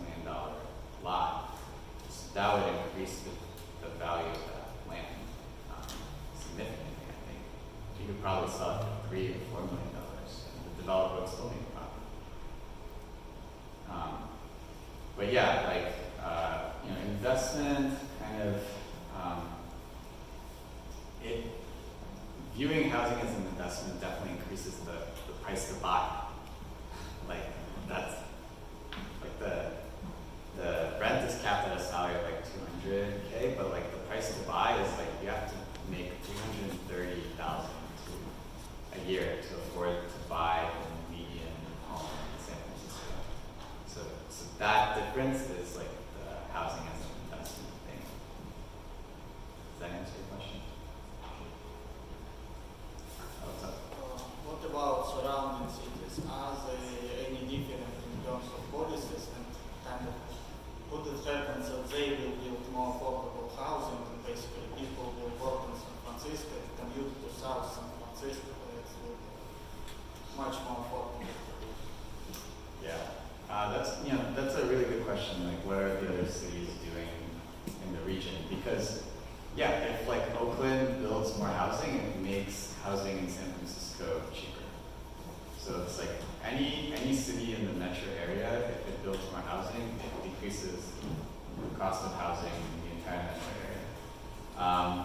million lot. So that would increase the value of that land significantly, I think. You could probably sell it for $3 or $4 million. The developer would still make a profit. But yeah, like, investment kind of, viewing housing as an investment definitely increases the price to buy. Like, that's, like the rent is capped at a salary of like $200K, but like the price to buy is like, you have to a year to afford to buy the median home in San Francisco. So that difference is like the housing as an investment thing. Does that answer your question? What's up? What about surrounding cities? Are they any different in terms of policies and kind of would it happen that they will build more affordable housing and basically people will work in San Francisco and commute to South San Francisco where it's much more affordable to live? Yeah, that's a really good question. Like, what are the other cities doing in the region? Because if like Oakland builds more housing, it makes housing in San Francisco cheaper. So it's like any city in the metro area, if it builds more housing, it decreases the cost of housing in the entire metro area.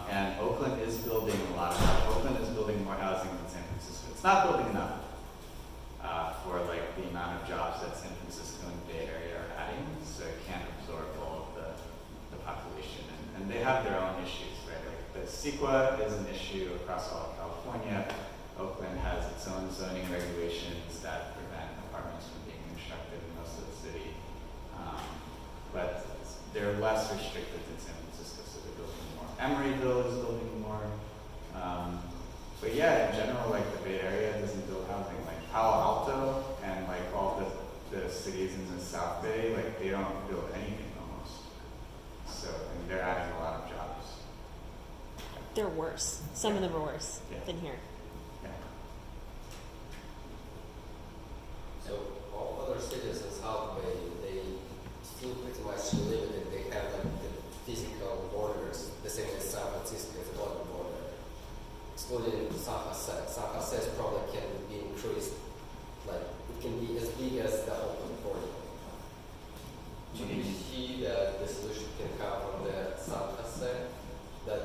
And Oakland is building Oakland is building more housing than San Francisco. It's not building enough for like the amount of jobs that San Francisco and the Bay Area are adding, so it can't absorb all of the population. And they have their own issues, right? Like the CEQA is an issue across all of California. Oakland has its own zoning regulations that prevent apartments from being constructed in most of the city. But they're less restricted than San Francisco, so they're building more. Emeryville is building more. But yeah, in general, like the Bay Area doesn't build housing. Like Palo Alto and like all the cities in the South Bay, like they don't build anything almost. So, and they're adding a lot of jobs. They're worse. Some of them are worse than here. Yeah. So all other cities in South Bay, they still pretty much limited. They have like the physical borders, the same as San Francisco is not a border. Excluding San Jose. San Jose probably can be increased, like it can be as big as the Oakland border. Do you see that the solution can come from the San Jose? That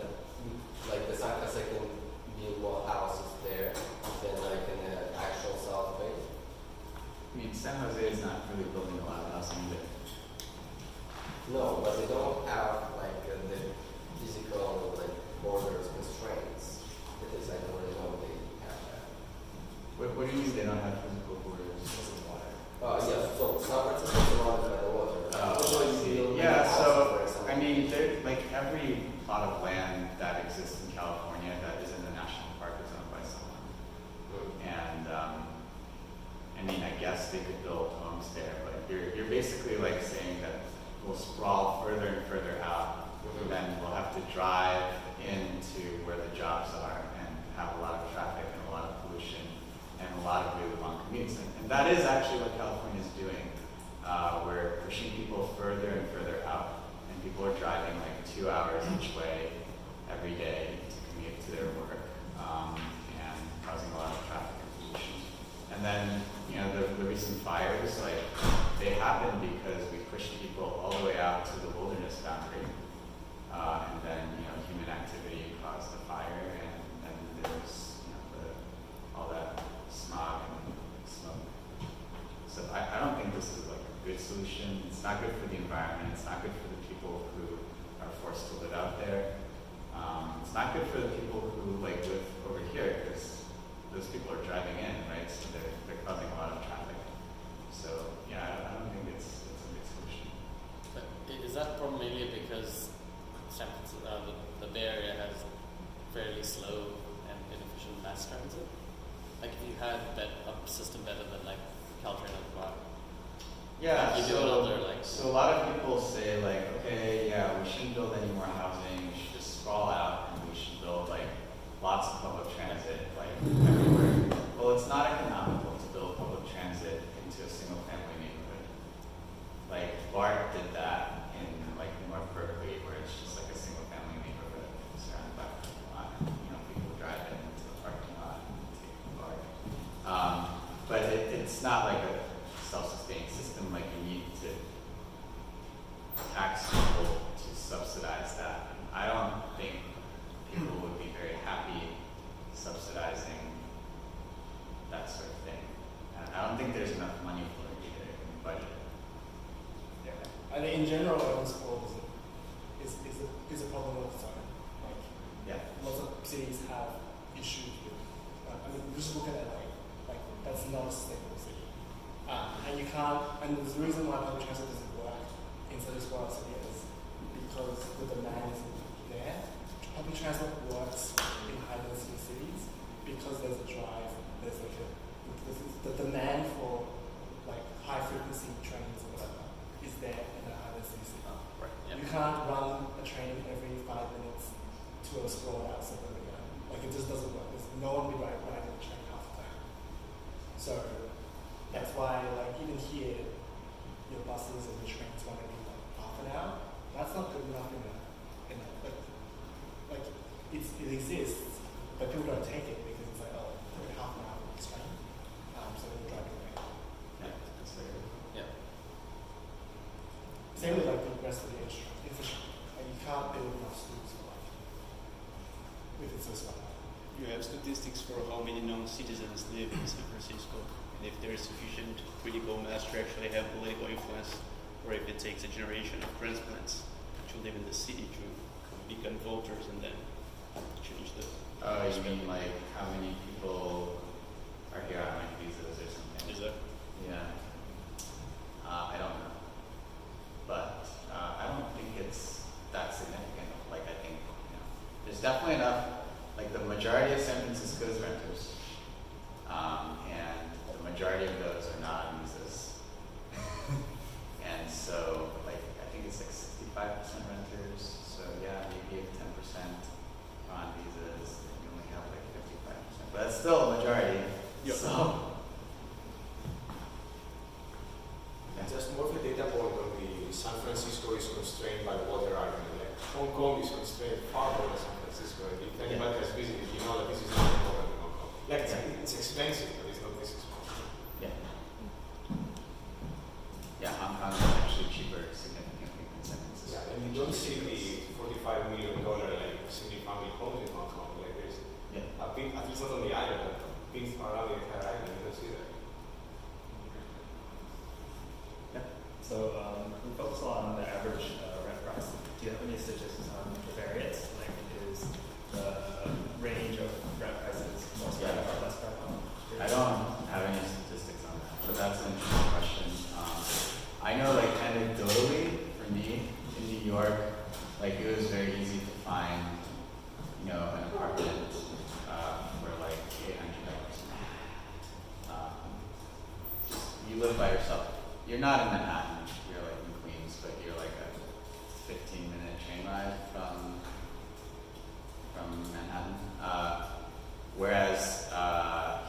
like the San Jose can build more houses there than like in the actual South Bay? I mean, San Jose is not really building a lot of housing either. No, but they don't have like the physical like borders constraints. At least I don't really know they have that. What do you mean they don't have physical borders? Yeah, so San Francisco is surrounded by the water. I see. Yeah, so I mean, like every plot of land that exists in California that is in the national park is owned by someone. And I mean, I guess they could build homes there, but you're basically like saying that we'll sprawl further and further out. Then we'll have to drive into where the jobs are and have a lot of traffic and a lot of pollution and a lot of really long commutes. And that is actually what California is doing. We're pushing people further and further out, and people are driving like 2 hours each way every day to commute to their work, and causing a lot of traffic and pollution. And then, the recent fires, like, they happened because we pushed people all the way out to the wilderness boundary, and then, human activity caused the fire, and then there was, all that smog and smoke. So I don't think this is like a good solution. It's not good for the environment. It's not good for the people who are forced to live out there. It's not good for the people who like live over here because those people are driving in, right? So they're causing a lot of traffic. So yeah, I don't think it's a good solution. But is that problem mainly because the Bay Area has fairly slow and inefficient mass transit? Like if you had a system better than like Caltrain and Errata. Yeah, like you do another like. So a lot of people say like, okay, yeah, we shouldn't build any more housing. We should just sprawl out, and we should build like lots of public transit like everywhere. Well, it's not economical to build public transit into a single-family neighborhood. Like BART did that in like North Berkeley, where it's just like a single-family neighborhood surrounded by a parking lot. People drive into the parking lot and take the BART. But it's not like a self-sustaining system. Like you need to tax people the demand isn't there. Public transport works in high density cities because there's a drive, there's like the demand for like high frequency trains or whatever is there in a high density city. Right. Yeah. You can't run a train every 5 minutes to a sprawled out suburbia. Like it just doesn't work. There's no one will be riding the train half the time. So that's why like even here your buses and your trains want to be like half an hour. That's not good enough in like it exists, but people don't take it because it's like, oh, we're half an hour on this train. So they're driving away. Yeah. That's very good. Yeah. Same with like the rest of the infrastructure. Like you can't build enough schools for like if it's so small. You have statistics for how many non-citizens live in San Francisco, and if there is sufficient critical mass to actually have political influence, or if it takes a generation of transplants to live in the city to become voters and then change the. You mean like how many people are here on like visas or something? Is that? Yeah. I don't know, but I don't think it's that significant. Like I think there's definitely enough. Like the majority of San Francisco's renters, and the majority of those are not on visas. And so, like, I think it's like 65% renters. So yeah, maybe if 10% are on visas, then you only have like 55%. But that's still a majority. Yep. So. Yeah. Just more of a data point on the San Francisco is constrained by water argument. Like Hong Kong is constrained far more than San Francisco. And if anybody has visited, you know that this is not a problem in Hong Kong. Like it's expensive, but it's not this expensive. Yeah. Yeah, Hong Kong is actually cheaper significantly than San Francisco. Yeah, and you don't see the $45 million like single family homes in Hong Kong. Like there's a big, at least not on the island, but big around the entire island. You don't see that. Yeah. So we focus on the average rent price. Do you have any statistics on the variance? Like, is the range of rent prices more spread out or less spread out? I don't have any statistics on that, but that's an interesting question. I know, like, anecdotally, for me, in New York, like, it was very easy to find, an apartment for, like, $800. You live by yourself. You're not in Manhattan, you're, like, in Queens, but you're, like, a 15-minute train ride from Manhattan. Whereas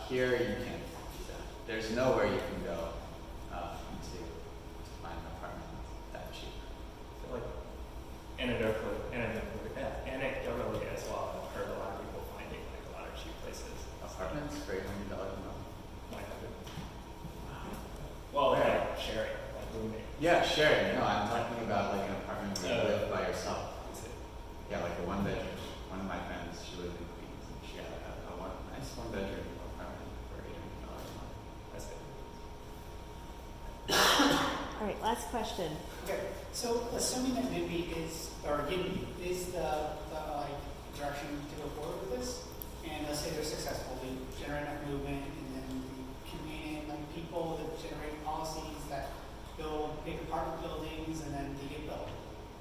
here you can't do that. There's nowhere you can go to find an apartment that cheap. I feel like anecdotally as well, I've heard a lot of people finding like a lot of cheap places. Apartments for $800 a month. Well, yeah, like sharing, like roommate. Yeah, sharing. No, I'm talking about like an apartment where you live by yourself. Yeah, like a one bedroom. One of my friends, she lived in Queens, and she had a nice one bedroom apartment for $800 a month. That's it. All right, last question. Okay, so assuming that NIMBY is the like direction to go forward with this, and let's say they're successful, they generate enough movement, and then we convene in like people that generate policies that build big apartment buildings, and then they get built.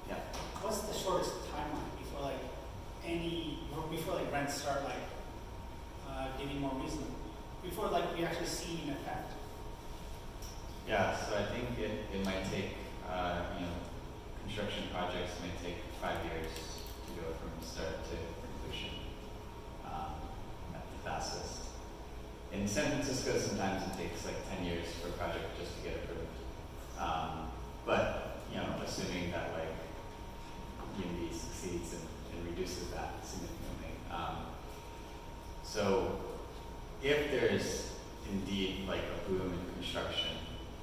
Yeah. What's the shortest timeline before rents start getting more reasonable? Before we actually see an effect? Yeah, so I think it might take, construction projects may take 5 years to go from start to completion at the fastest. In San Francisco, sometimes it takes like 10 years for a project just to get approved. But, assuming that UMB succeeds and reduces that significantly. So if there's indeed a boom in construction,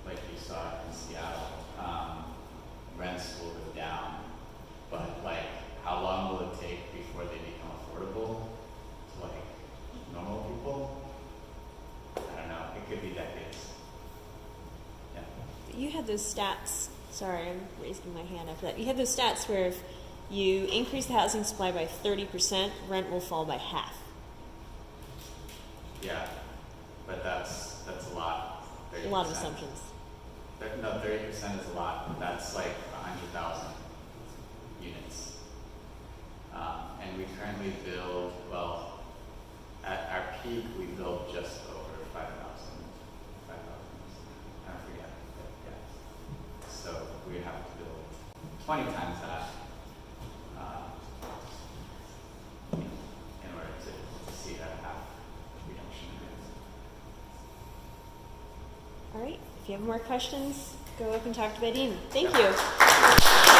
like you saw in Seattle, rents will go down, but how long will it take before they become affordable to normal people? I don't know, it could be decades. Yeah. You had those stats. Sorry, I'm raising my hand after that. You had those stats where if you increase the housing supply by 30%, rent will fall by half. Yeah, but that's a lot. 30%. A lot of assumptions. No, 30% is a lot. That's 100,000 units. 20 times that in order to see that half reduction in risk. All right. If you have more questions, go up and talk to Badine. Thank you.